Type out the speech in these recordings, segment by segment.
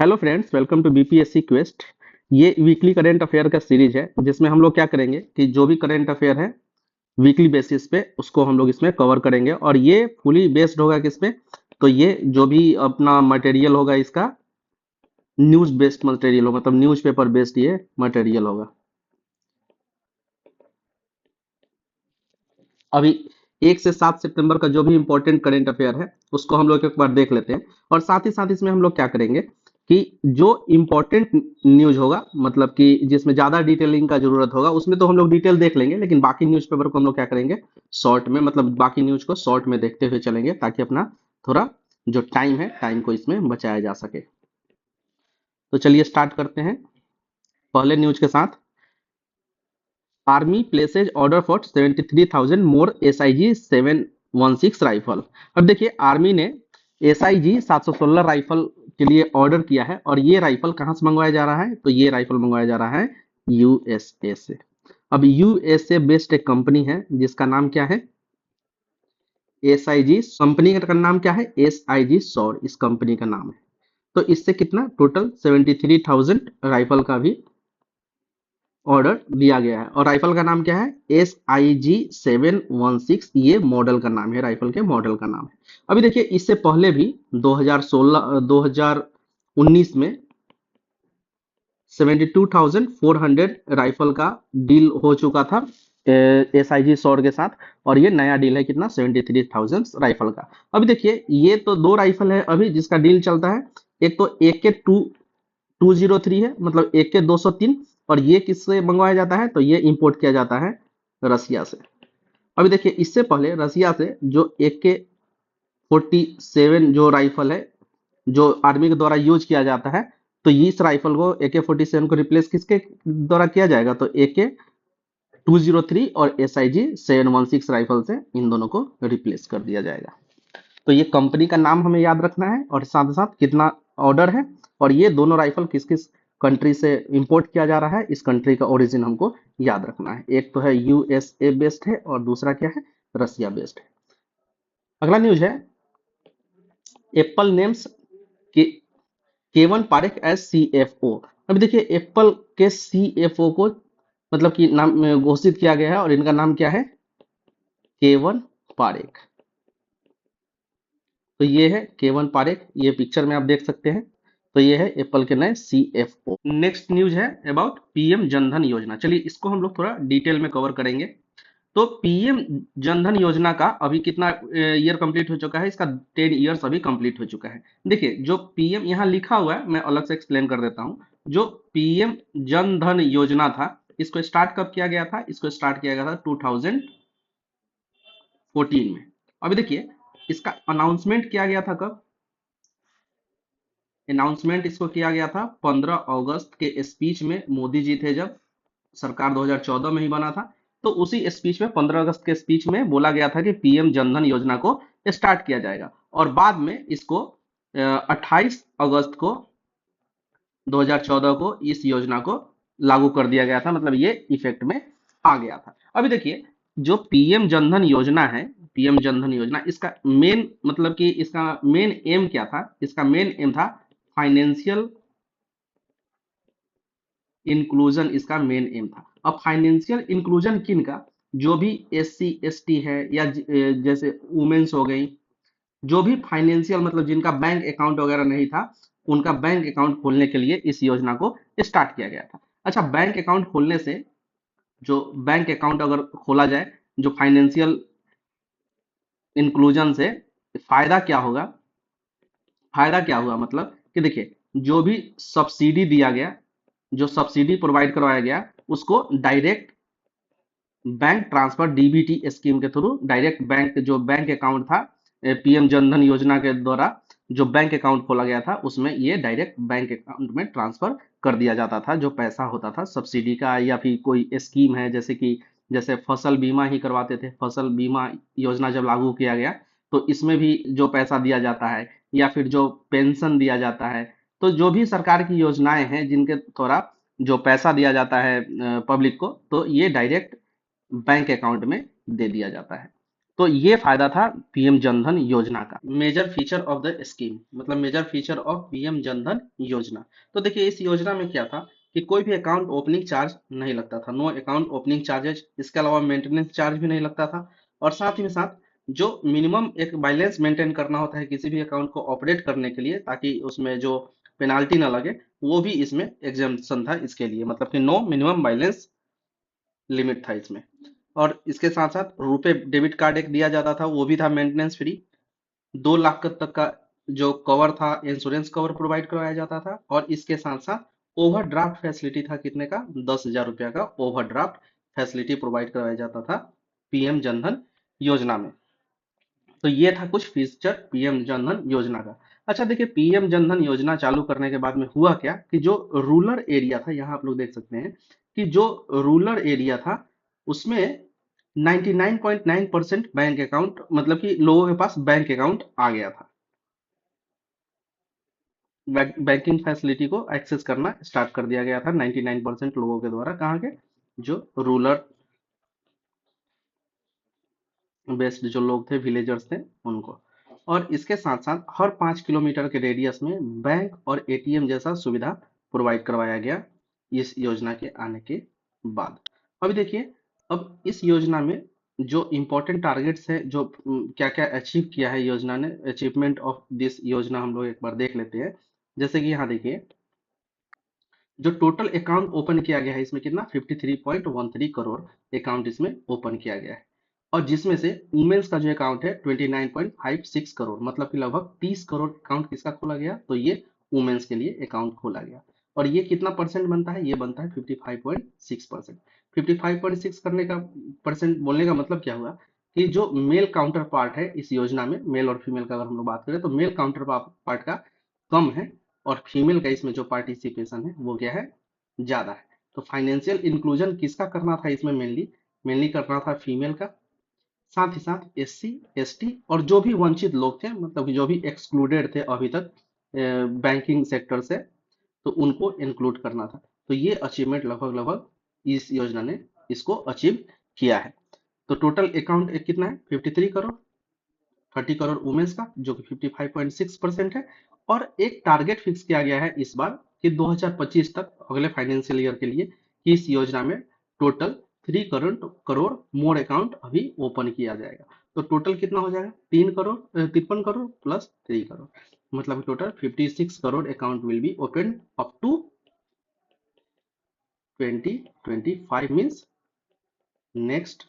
Hello friends, welcome to BPSC quest. ये weekly current affair का series है जिसमें हम लोग क्या करेंगे कि जो भी करंट अफेयर है वीकली बेसिस पे उसको हम लोग इसमें कवर करेंगे। और ये फुली बेस्ड होगा किस पे? तो ये जो भी अपना मटेरियल होगा इसका न्यूज बेस्ड मटेरियल होगा, मतलब न्यूज पेपर बेस्ड ये मटेरियल होगा। अभी 1 से 7 सितंबर का जो भी इंपॉर्टेंट करंट अफेयर है उसको हम लोग एक बार देख लेते हैं। और साथ ही साथ इसमें हम लोग क्या करेंगे कि जो इंपॉर्टेंट न्यूज होगा, मतलब कि जिसमें ज्यादा डिटेलिंग का जरूरत होगा उसमें तो हम लोग डिटेल देख लेंगे, लेकिन बाकी न्यूज़पेपर को हम लोग क्या करेंगे, शॉर्ट में, मतलब बाकी न्यूज को शॉर्ट में देखते हुए चलेंगे ताकि अपना थोड़ा जो टाइम है टाइम को इसमें बचाया जा सके। तो चलिए स्टार्ट करते हैं पहले न्यूज के साथ। Army places order for 73,000 more SIG 716 rifle. अब देखिए, आर्मी ने एसआईजी 716 राइफल के लिए ऑर्डर किया है। और ये राइफल कहाँ से मंगवाया जा रहा है? तो ये राइफल मंगवाया जा रहा है यूएसए से। अब यूएसए बेस्ड एक कंपनी है जिसका नाम क्या है? एसआईजी। कंपनी का नाम क्या है? एसआईजी सौर इस कंपनी का नाम है। तो इससे कितना टोटल 73,000 राइफल का भी ऑर्डर दिया गया है। और राइफल का नाम क्या है? SIG 716। ये मॉडल का नाम है, राइफल के मॉडल का नाम है। अभी देखिए, इससे पहले भी 2019 में 72,400 राइफल का डील हो चुका था SIG सौर के साथ। और ये नया डील है कितना? 73,000 राइफल का। अभी देखिए, ये तो दो राइफल है अभी जिसका डील चलता है। एक तो AK-203 है, मतलब AK-203। और ये किससे मंगवाया जाता है? तो ये इंपोर्ट किया जाता है रसिया से। अभी देखिए, इससे पहले रसिया से जो AK-47 जो राइफल है जो आर्मी के द्वारा यूज किया जाता है, तो इस राइफल को AK-47 को रिप्लेस किसके द्वारा किया जाएगा? तो AK-203 और SIG 716 राइफल से इन दोनों को रिप्लेस कर दिया जाएगा। तो ये कंपनी का नाम हमें याद रखना है और साथ ही साथ कितना ऑर्डर है। और ये दोनों राइफल किस किस कंट्री से इंपोर्ट किया जा रहा है, इस कंट्री का ओरिजिन हमको याद रखना है। एक तो है यूएसए बेस्ड है और दूसरा क्या है? रसिया बेस्ड है। अगला न्यूज है, एप्पल नेम्स के केवन पारेख एज CFO। अभी देखिए, एप्पल के CFO को मतलब कि नाम घोषित किया गया है और इनका नाम क्या है? केवन पारेख। तो ये है केवन पारेख, ये पिक्चर में आप देख सकते हैं। तो ये है एप्पल के नए CFO। नेक्स्ट न्यूज है अबाउट पीएम जनधन योजना। चलिए इसको हम लोग थोड़ा डिटेल में कवर करेंगे। तो पीएम जनधन योजना का अभी कितना ईयर कंप्लीट हो चुका है? इसका 10 ईयर्स अभी कंप्लीट हो चुका है। देखिए, जो पीएम यहाँ लिखा हुआ है मैं अलग से एक्सप्लेन कर देता हूँ। जो पीएम जनधन योजना था, इसको स्टार्ट कब किया गया था? इसको स्टार्ट किया गया था 2014 में। अभी देखिए, इसका अनाउंसमेंट किया गया था कब? अनाउंसमेंट इसको किया गया था 15 अगस्त के स्पीच में। मोदी जी थे जब, सरकार 2014 में ही बना था। तो उसी स्पीच में 15 अगस्त के स्पीच में बोला गया था कि पीएम जनधन योजना को स्टार्ट किया जाएगा। और बाद में इसको 28 अगस्त को 2014 को इस योजना को लागू कर दिया गया था, मतलब ये इफेक्ट में आ गया था। अभी देखिए, जो पीएम जनधन योजना है, पीएम जनधन योजना, इसका मेन मतलब कि इसका मेन एम क्या था? इसका मेन एम था फाइनेंशियल इंक्लूजन। इसका मेन एम था। अब फाइनेंशियल इंक्लूजन किन का? जो भी SC ST है या जैसे वुमेन्स हो गई, जो भी फाइनेंशियल मतलब जिनका बैंक अकाउंट वगैरह नहीं था, उनका बैंक अकाउंट खोलने के लिए इस योजना को स्टार्ट किया गया था। अच्छा, बैंक अकाउंट खोलने से, जो बैंक अकाउंट अगर खोला जाए, जो फाइनेंशियल इंक्लूजन से फायदा क्या होगा? फायदा क्या हुआ मतलब कि देखिए, जो भी सब्सिडी दिया गया, जो सब्सिडी प्रोवाइड करवाया गया, उसको direct bank transfer DBT scheme के थ्रू डायरेक्ट बैंक, जो बैंक अकाउंट था पीएम जनधन योजना के द्वारा जो बैंक अकाउंट खोला गया था, उसमें ये डायरेक्ट बैंक अकाउंट में ट्रांसफर कर दिया जाता था। जो पैसा होता था सब्सिडी का, या फिर कोई स्कीम है जैसे कि जैसे फसल बीमा ही करवाते थे, फसल बीमा योजना जब लागू किया गया तो इसमें भी जो पैसा दिया जाता है, या फिर जो पेंशन दिया जाता है, तो जो भी सरकार की योजनाएं हैं जिनके द्वारा जो पैसा दिया जाता है पब्लिक को, तो ये डायरेक्ट बैंक अकाउंट में दे दिया जाता है। तो ये फायदा था पीएम जनधन योजना का। Major feature of the scheme, मतलब major feature of PM Jan Dhan Yojana. तो देखिए इस योजना में क्या था कि कोई भी अकाउंट ओपनिंग चार्ज नहीं लगता था, नो अकाउंट ओपनिंग चार्जेज। इसके अलावा मेंटेनेंस चार्ज भी नहीं लगता था। और साथ ही में साथ जो मिनिमम एक बैलेंस मेंटेन करना होता है किसी भी अकाउंट को ऑपरेट करने के लिए, ताकि उसमें जो पेनाल्टी ना लगे, वो भी इसमें एग्जाम्पशन था इसके लिए, मतलब कि नो मिनिमम बैलेंस लिमिट था इसमें। और इसके साथ साथ रुपे डेबिट कार्ड एक दिया जाता था, वो भी था मेंटेनेंस फ्री। 2 लाख तक का जो कवर था, इंश्योरेंस कवर प्रोवाइड करवाया जाता था। और इसके साथ साथ ओवरड्राफ्ट फैसिलिटी था, कितने का, 10,000 रुपया का ओवरड्राफ्ट फैसिलिटी प्रोवाइड करवाया जाता था पीएम जनधन योजना में। तो ये था कुछ फीचर पीएम जनधन योजना का। अच्छा देखिए, पीएम जनधन योजना चालू करने के बाद में हुआ क्या कि जो रूरल एरिया था, यहाँ आप लोग देख सकते हैं कि जो रूरल एरिया था उसमें 99.9% बैंक अकाउंट, मतलब कि लोगों के पास बैंक अकाउंट आ गया था। बैंकिंग फैसिलिटी को एक्सेस करना स्टार्ट कर दिया गया था 99% लोगों के द्वारा, कहाँ के, जो रूरल बेस्ड जो लोग थे, विलेजर्स थे, उनको। और इसके साथ साथ हर 5 किलोमीटर के रेडियस में बैंक और एटीएम जैसा सुविधा प्रोवाइड करवाया गया इस योजना के आने के बाद। अभी देखिए, अब इस योजना में जो इम्पोर्टेंट टारगेट्स है, जो क्या क्या अचीव किया है योजना ने, अचीवमेंट ऑफ दिस योजना हम लोग एक बार देख लेते हैं। जैसे कि यहाँ देखिए, जो टोटल अकाउंट ओपन किया गया है इसमें कितना, 53.13 करोड़ अकाउंट इसमें ओपन किया गया है। और जिसमें से वुमेन्स का जो अकाउंट है 29.56 करोड़, मतलब कि लगभग 30 करोड़ अकाउंट किसका खोला गया, तो ये वुमेन्स के लिए अकाउंट खोला गया। और ये कितना परसेंट बनता है, ये बनता है 55.6%। 55.6 करने का परसेंट बोलने का मतलब क्या हुआ कि जो मेल काउंटर पार्ट है इस योजना में, मेल और फीमेल का अगर हम लोग बात करें तो मेल काउंटर पार्ट का कम है, और फीमेल का इसमें जो पार्टिसिपेशन है वो क्या है, ज्यादा है। तो फाइनेंशियल इंक्लूजन किसका करना था इसमें, मेनली मेनली करना था फीमेल का। साथ ही साथ एससी एसटी और जो भी वंचित लोग थे, मतलब कि जो भी एक्सक्लूडेड थे अभी तक बैंकिंग सेक्टर से, तो उनको इंक्लूड करना था। तो ये अचीवमेंट लगभग लगभग इस योजना ने इसको अचीव किया है। तो टोटल अकाउंट कितना है, 53 करोड़, 30 करोड़ वुमेन्स का जो कि 55.6% है। और एक टारगेट फिक्स किया गया है इस बार कि 2025 तक, अगले फाइनेंशियल ईयर के लिए, कि इस योजना में टोटल 3 करोड़ मोर अकाउंट अभी ओपन किया जाएगा। तो टोटल कितना हो जाएगा, 3 करोड़, 53 करोड़ प्लस 3 करोड़, मतलब total 56 crore account will be open up to 2025, means next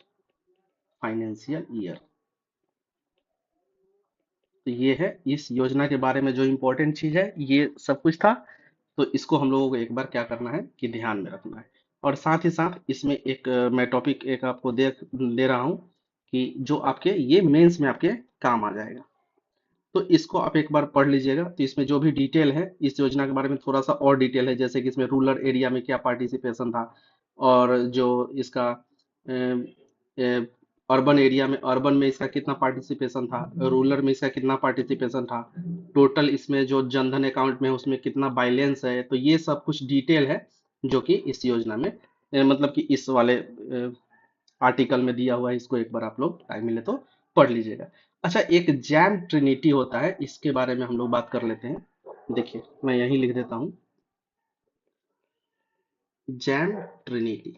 financial year. तो ये है इस योजना के बारे में जो इम्पोर्टेंट चीज है, ये सब कुछ था। तो इसको हम लोगों को एक बार क्या करना है कि ध्यान में रखना है। और साथ ही साथ इसमें एक मैं टॉपिक एक आपको दे रहा हूँ कि जो आपके ये मेंस में आपके काम आ जाएगा। तो इसको आप एक बार पढ़ लीजिएगा। तो इसमें जो भी डिटेल है इस योजना के बारे में, थोड़ा सा और डिटेल है, जैसे कि इसमें रूरल एरिया में क्या पार्टिसिपेशन था, और जो इसका अर्बन एरिया में, अर्बन में इसका कितना पार्टिसिपेशन था, रूरल में इसका कितना पार्टिसिपेशन था, टोटल इसमें जो जनधन अकाउंट में है उसमें कितना बैलेंस है। तो ये सब कुछ डिटेल है जो कि इस योजना में मतलब कि इस वाले आर्टिकल में दिया हुआ है। इसको एक बार आप लोग टाइम मिले तो पढ़ लीजिएगा। अच्छा, एक जैम ट्रिनिटी होता है, इसके बारे में हम लोग बात कर लेते हैं। देखिए मैं यहीं लिख देता हूँ, जैम ट्रिनिटी।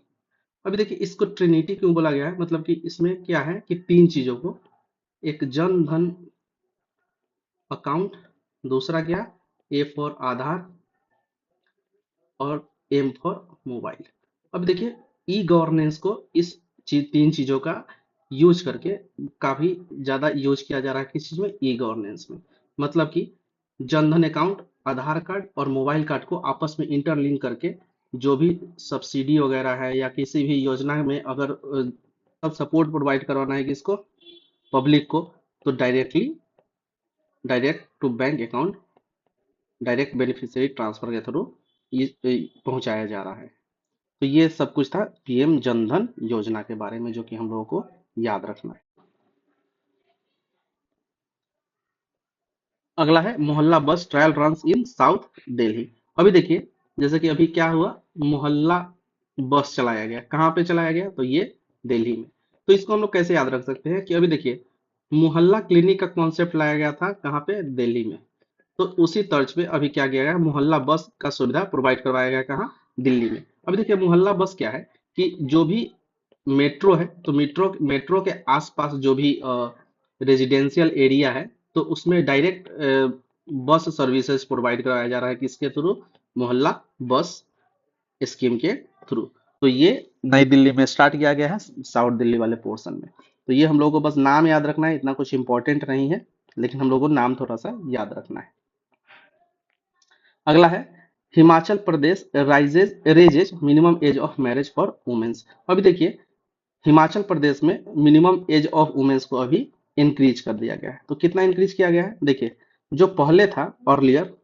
अभी देखिए इसको ट्रिनिटी क्यों बोला गया है, मतलब कि इसमें क्या है कि 3 चीजों को, एक जन धन अकाउंट, दूसरा क्या, ए फॉर आधार, और एम फॉर मोबाइल। अब देखिए ई गवर्नेंस को इस 3 चीजों का यूज करके काफी ज्यादा यूज किया जा रहा है। किस चीज में, ई गवर्नेंस में। मतलब कि जनधन अकाउंट, आधार कार्ड और मोबाइल कार्ड को आपस में इंटरलिंक करके जो भी सब्सिडी वगैरह है या किसी भी योजना में अगर सब सपोर्ट प्रोवाइड करवाना है किसको, पब्लिक को, तो direct to bank account, direct beneficiary transfer के थ्रू ये पहुंचाया जा रहा है। तो ये सब कुछ था पीएम जनधन योजना के बारे में, जो कि हम लोगों को याद रखना है। अगला है मोहल्ला बस trial run in south Delhi. अभी देखिए, जैसे कि अभी क्या हुआ, मोहल्ला बस चलाया गया, कहाँ पे चलाया गया, तो ये दिल्ली में। तो इसको हम लोग कैसे याद रख सकते हैं कि अभी देखिए मोहल्ला क्लिनिक का कॉन्सेप्ट लाया गया था कहाँ पे, दिल्ली में। तो उसी तर्ज पे अभी क्या किया गया, मोहल्ला बस का सुविधा प्रोवाइड करवाया गया कहाँ, दिल्ली में। अभी देखिए मोहल्ला बस क्या है कि जो भी मेट्रो है, तो मेट्रो मेट्रो के आसपास जो भी रेजिडेंशियल एरिया है, तो उसमें डायरेक्ट बस सर्विसेज प्रोवाइड कराया जा रहा है किसके थ्रू, मोहल्ला बस स्कीम के थ्रू। तो ये नई दिल्ली में स्टार्ट किया गया है, साउथ दिल्ली वाले पोर्शन में। तो ये हम लोगों को बस नाम याद रखना है, इतना कुछ इंपॉर्टेंट नहीं है, लेकिन हम लोगों को नाम थोड़ा सा याद रखना है। अगला है Himachal Pradesh raises minimum age of marriage for womens. अभी देखिए हिमाचल प्रदेश में मिनिमम एज ऑफ वुमेन्स को अभी इंक्रीज कर दिया गया है। तो कितना इंक्रीज किया गया है, देखिए जो पहले था earlier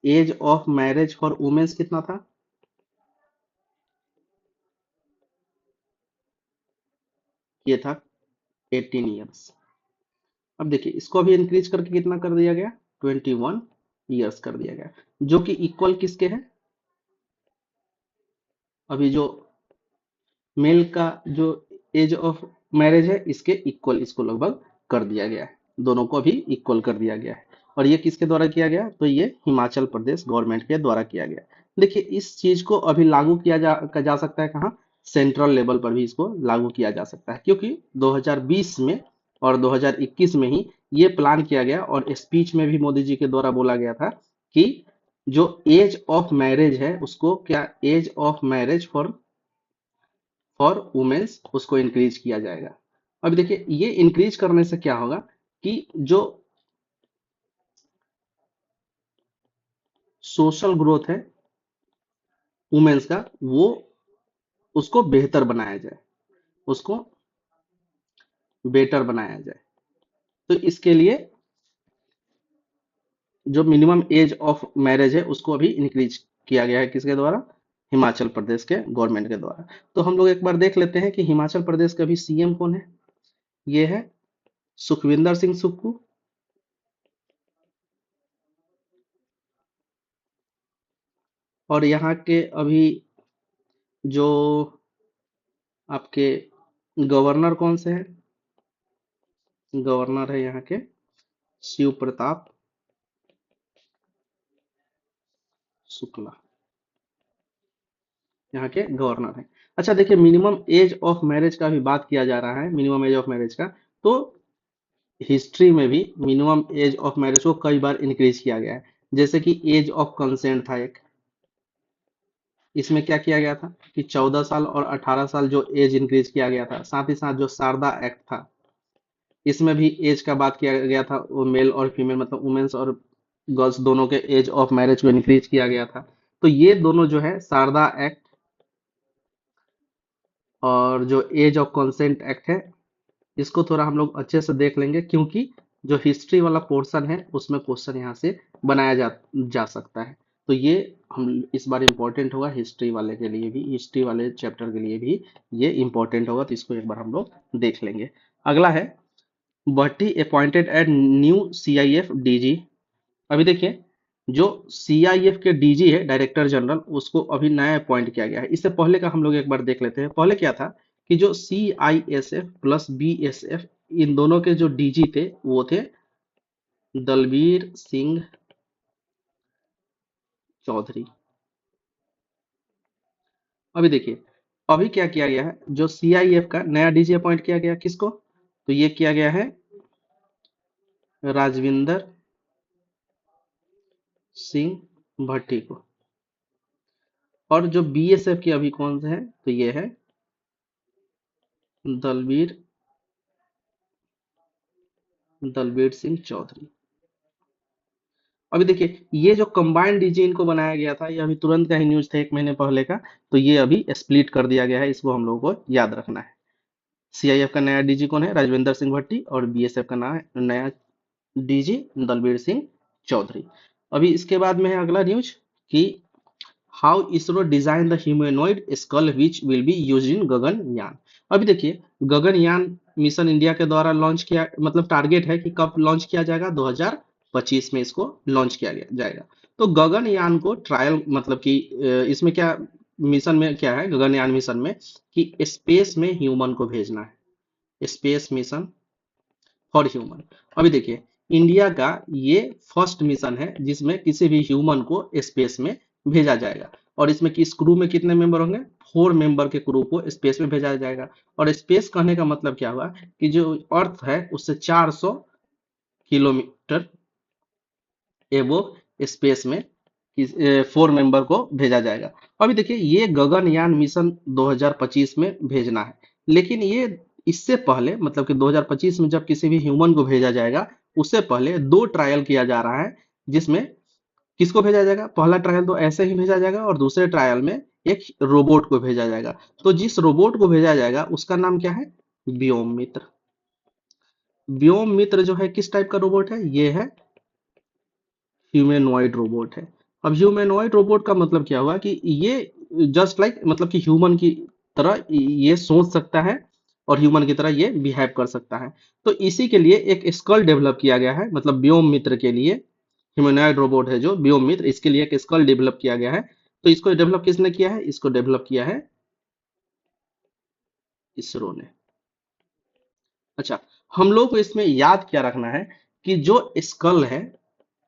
age of marriage for womens कितना था, ये था 18 ईयर्स। अब देखिए इसको अभी इंक्रीज करके कितना कर दिया गया, 21 ईयर्स कर दिया गया, जो कि इक्वल किसके है, अभी जो मेल का जो एज ऑफ मैरिज है इसके इक्वल इसको लगभग कर दिया गया है, दोनों को अभी इक्वल कर दिया गया है। और ये किसके द्वारा किया गया, तो ये हिमाचल प्रदेश गवर्नमेंट के द्वारा किया गया। देखिए इस चीज को अभी लागू किया जा सकता है कहाँ, सेंट्रल लेवल पर भी इसको लागू किया जा सकता है, क्योंकि 2020 में और 2021 में ही ये प्लान किया गया, और स्पीच में भी मोदी जी के द्वारा बोला गया था कि जो एज ऑफ मैरिज है उसको क्या, age of marriage for womens उसको इंक्रीज किया जाएगा। अब देखिए ये इंक्रीज करने से क्या होगा कि जो सोशल ग्रोथ है वुमेन्स का, वो उसको बेहतर बनाया जाए, उसको बेटर बनाया जाए। तो इसके लिए जो मिनिमम एज ऑफ मैरिज है उसको अभी इंक्रीज किया गया है, किसके द्वारा, हिमाचल प्रदेश के गवर्नमेंट के द्वारा। तो हम लोग एक बार देख लेते हैं कि हिमाचल प्रदेश का भी सीएम कौन है, ये है सुखविंदर सिंह सुक्खू। और यहाँ के अभी जो आपके गवर्नर कौन से हैं, गवर्नर है यहाँ के शिव प्रताप शुक्ला, यहाँ के गवर्नर हैं। अच्छा देखिए मिनिमम एज ऑफ मैरिज का भी बात किया जा रहा है, मिनिमम एज ऑफ मैरिज का, तो हिस्ट्री में भी मिनिमम एज ऑफ मैरिज को कई बार इंक्रीज किया गया है। जैसे कि एज ऑफ कंसेंट था एक, इसमें क्या किया गया था कि 14 साल और 18 साल जो एज इंक्रीज किया गया था। साथ ही साथ जो शारदा एक्ट था, इसमें भी एज का बात किया गया था, वो मेल और फीमेल मतलब वुमेन्स और गर्ल्स दोनों के एज ऑफ मैरिज को इंक्रीज किया गया था। तो ये दोनों जो है शारदा एक्ट और जो एज ऑफ कंसेंट एक्ट है, इसको थोड़ा हम लोग अच्छे से देख लेंगे, क्योंकि जो हिस्ट्री वाला पोर्शन है उसमें क्वेश्चन यहाँ से बनाया जा सकता है। तो ये हम इस बार इम्पोर्टेंट होगा हिस्ट्री वाले के लिए भी, हिस्ट्री वाले चैप्टर के लिए भी ये इम्पोर्टेंट होगा, तो इसको एक बार हम लोग देख लेंगे। अगला है Bhatti appointed at new CISF DG. अभी देखिए जो सीआईएफ के डीजी है डायरेक्टर जनरल, उसको अभी नया अपॉइंट किया गया है। इससे पहले का हम लोग एक बार देख लेते हैं। पहले क्या था कि जो सीआईएसएफ प्लस बीएसएफ इन दोनों के जो डीजी थे वो थे दलबीर सिंह चौधरी। अभी देखिए अभी क्या किया गया है, जो सीआईएफ का नया डीजी अपॉइंट किया गया किसको, तो ये किया गया है राजविंदर सिंह भट्टी को। और जो बीएसएफ की अभी कौन सा है, तो ये है दलबीर दलबीर सिंह चौधरी। अभी देखिए ये जो कंबाइंड डीजी इनको बनाया गया था, ये अभी तुरंत का ही न्यूज था, 1 महीने पहले का। तो ये अभी स्प्लिट कर दिया गया है, इसको हम लोगों को याद रखना है। सीआईएफ का नया डीजी कौन है, राजविंदर सिंह भट्टी, और बीएसएफ का नया डीजी दलबीर सिंह चौधरी। अभी इसके बाद में है अगला न्यूज कि how ISRO design the humanoid skull which will be use in Gaganyaan. अभी देखिए गगनयान मिशन इंडिया के द्वारा लॉन्च किया, मतलब टारगेट है कि कब लॉन्च किया जाएगा, 2025 में इसको लॉन्च किया जाएगा। तो गगनयान को ट्रायल मतलब कि इसमें क्या मिशन में क्या है, गगनयान मिशन में, कि स्पेस में ह्यूमन को भेजना है, स्पेस मिशन फॉर ह्यूमन। अभी देखिए, इंडिया का ये फर्स्ट मिशन है जिसमें किसी भी ह्यूमन को स्पेस में भेजा जाएगा। और इसमें किस क्रू में कितने मेंबर होंगे, 4 मेंबर के क्रू को स्पेस में भेजा जाएगा। और स्पेस कहने का मतलब क्या हुआ कि जो अर्थ है उससे 400 किलोमीटर एवो स्पेस में 4 मेंबर को भेजा जाएगा। अभी देखिए, ये गगनयान मिशन 2025 में भेजना है, लेकिन ये इससे पहले मतलब कि 2025 में जब किसी भी ह्यूमन को भेजा जाएगा, उससे पहले 2 ट्रायल किया जा रहा है, जिसमें किसको भेजा जाएगा, पहला ट्रायल तो ऐसे ही भेजा जाएगा और दूसरे ट्रायल में एक रोबोट को भेजा जाएगा। तो जिस रोबोट को भेजा जाएगा उसका नाम क्या है, व्योम मित्र। व्योम मित्र जो है किस टाइप का रोबोट है, ये है ह्यूमनॉइड रोबोट है। अब ह्यूमनॉइड रोबोट का मतलब क्या हुआ कि ये जस्ट लाइक मतलब कि ह्यूमन की तरह ये सोच सकता है और ह्यूमन की तरह ये बिहेव कर सकता है। तो इसी के लिए एक स्कल डेवलप किया गया है, मतलब व्योम मित्र के लिए। ह्यूमनॉइड रोबोट है जो व्योम मित्र, इसके लिए एक स्कल डेवलप किया गया है। तो इसको डेवलप किसने किया है, इसको डेवलप किया है इसरो ने। अच्छा, हम लोग को इसमें याद क्या रखना है कि जो स्कल है,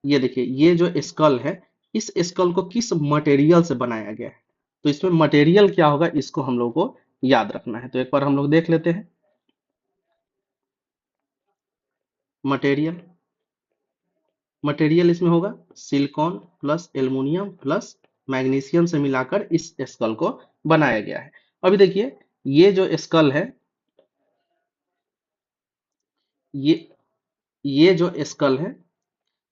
ये देखिए, ये जो स्कल है, इस स्कल को किस मटेरियल से बनाया गया है। तो इसमें मटेरियल क्या होगा, इसको हम लोग को याद रखना है। तो एक बार हम लोग देख लेते हैं मटेरियल। मटेरियल इसमें होगा silicon plus aluminium plus magnesium से मिलाकर इस स्कल को बनाया गया है। अभी देखिए, ये जो स्कल है, ये ये जो स्कल है,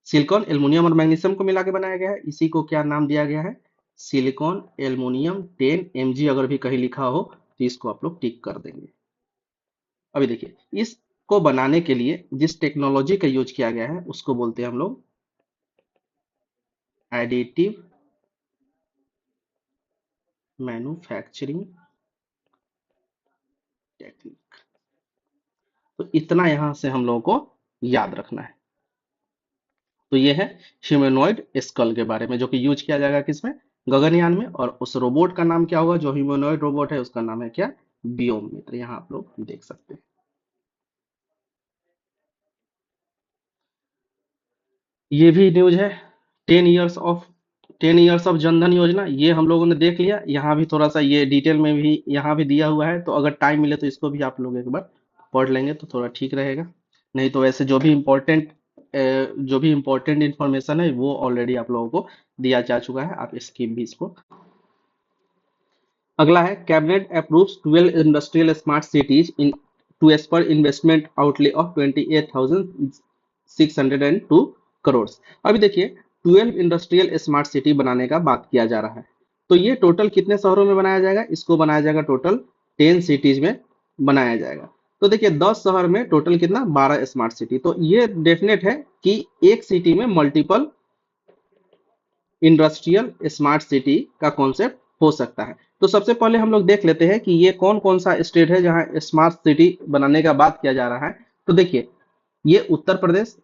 सिलिकॉन एल्युमिनियम और मैग्नीशियम को मिला के बनाया गया है। इसी को क्या नाम दिया गया है, सिलिकॉन एल्युमिनियम 10 mg। अगर भी कहीं लिखा हो तो इसको आप लोग टिक कर देंगे। अभी देखिए, इसको बनाने के लिए जिस टेक्नोलॉजी का यूज किया गया है उसको बोलते हैं हम लोग एडिटिव मैन्युफैक्चरिंग टेक्निक। तो इतना यहां से हम लोगों को याद रखना है। तो ये है ह्यूमनॉइड स्कल के बारे में, जो कि यूज किया जाएगा किसमें, गगनयान में। और उस रोबोट का नाम क्या होगा, जो ह्यूमनॉइड रोबोट है उसका नाम है क्या, व्योम मित्र। यहाँ आप लोग देख सकते हैं। ये भी न्यूज है, 10 इयर्स ऑफ जनधन योजना, ये हम लोगों ने देख लिया। यहाँ भी थोड़ा सा ये डिटेल में भी यहाँ भी दिया हुआ है, तो अगर टाइम मिले तो इसको भी आप लोग एक बार पढ़ लेंगे तो थोड़ा ठीक रहेगा। नहीं तो वैसे जो भी इम्पोर्टेंट इंफॉर्मेशन है वो ऑलरेडी आप लोगों को दिया जा चुका है, आप स्किप भी इसको। अगला है, cabinet approves 12 industrial smart cities in two age per investment outlay of 28,602 crore. अभी देखिए, 12 इंडस्ट्रियल स्मार्ट सिटी बनाने का बात किया जा रहा है। तो ये टोटल कितने शहरों में बनाया जाएगा, इसको बनाया जाएगा टोटल 10 सिटीज में बनाया जाएगा। तो देखिए, 10 शहर में टोटल कितना, 12 स्मार्ट सिटी। तो ये डेफिनेट है कि एक सिटी में मल्टीपल इंडस्ट्रियल स्मार्ट सिटी का कॉन्सेप्ट हो सकता है। तो सबसे पहले हम लोग देख लेते हैं कि ये कौन कौन सा स्टेट है जहां स्मार्ट सिटी बनाने का बात किया जा रहा है। तो देखिए, ये उत्तर प्रदेश,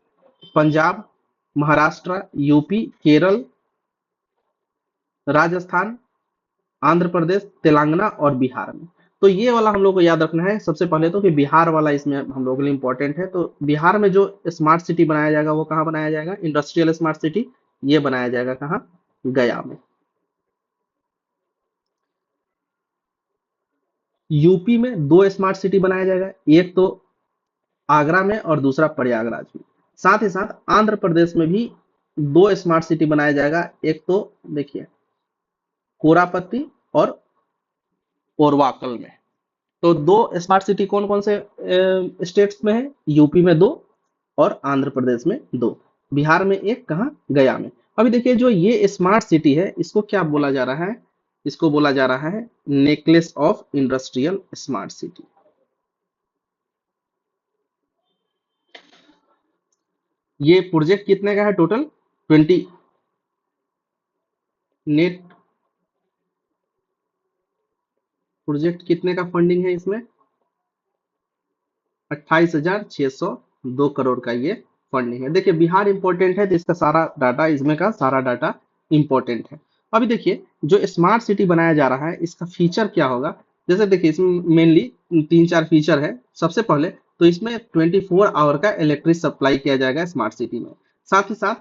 पंजाब, महाराष्ट्र, यूपी, केरल, राजस्थान, आंध्र प्रदेश, तेलंगाना और बिहार में। तो ये वाला हम लोग को याद रखना है सबसे पहले तो, कि बिहार वाला इसमें हम लोग के लिए इंपॉर्टेंट है। तो बिहार में जो स्मार्ट सिटी बनाया जाएगा वो कहाँ बनाया जाएगा, इंडस्ट्रियल स्मार्ट सिटी, ये बनाया जाएगा कहाँ, गया में। यूपी में 2 स्मार्ट सिटी बनाया जाएगा, एक तो आगरा में और दूसरा प्रयागराज में। साथ ही साथ आंध्र प्रदेश में भी 2 स्मार्ट सिटी बनाया जाएगा, एक तो देखिए कोरापत्ती और ओरवाकल में। तो 2 स्मार्ट सिटी कौन कौन से स्टेट्स में है, यूपी में 2 और आंध्र प्रदेश में 2, बिहार में एक, कहाँ, गया में। अभी देखिए, जो ये स्मार्ट सिटी है इसको क्या बोला जा रहा है, इसको बोला जा रहा है necklace of industrial smart city. ये प्रोजेक्ट कितने का है टोटल, 20 नेट प्रोजेक्ट कितने का फंडिंग है इसमें, 28,602 करोड़ का ये फंडिंग है। देखिए, बिहार इंपॉर्टेंट है तो इसका सारा डाटा, इसमें का सारा डाटा इंपॉर्टेंट है। अभी देखिए जो स्मार्ट सिटी बनाया जा रहा है इसका फीचर क्या होगा। जैसे देखिए इसमें मेनली तीन चार फीचर है। सबसे पहले तो इसमें 24 आवर का इलेक्ट्रिक सप्लाई किया जाएगा स्मार्ट सिटी में। साथ ही साथ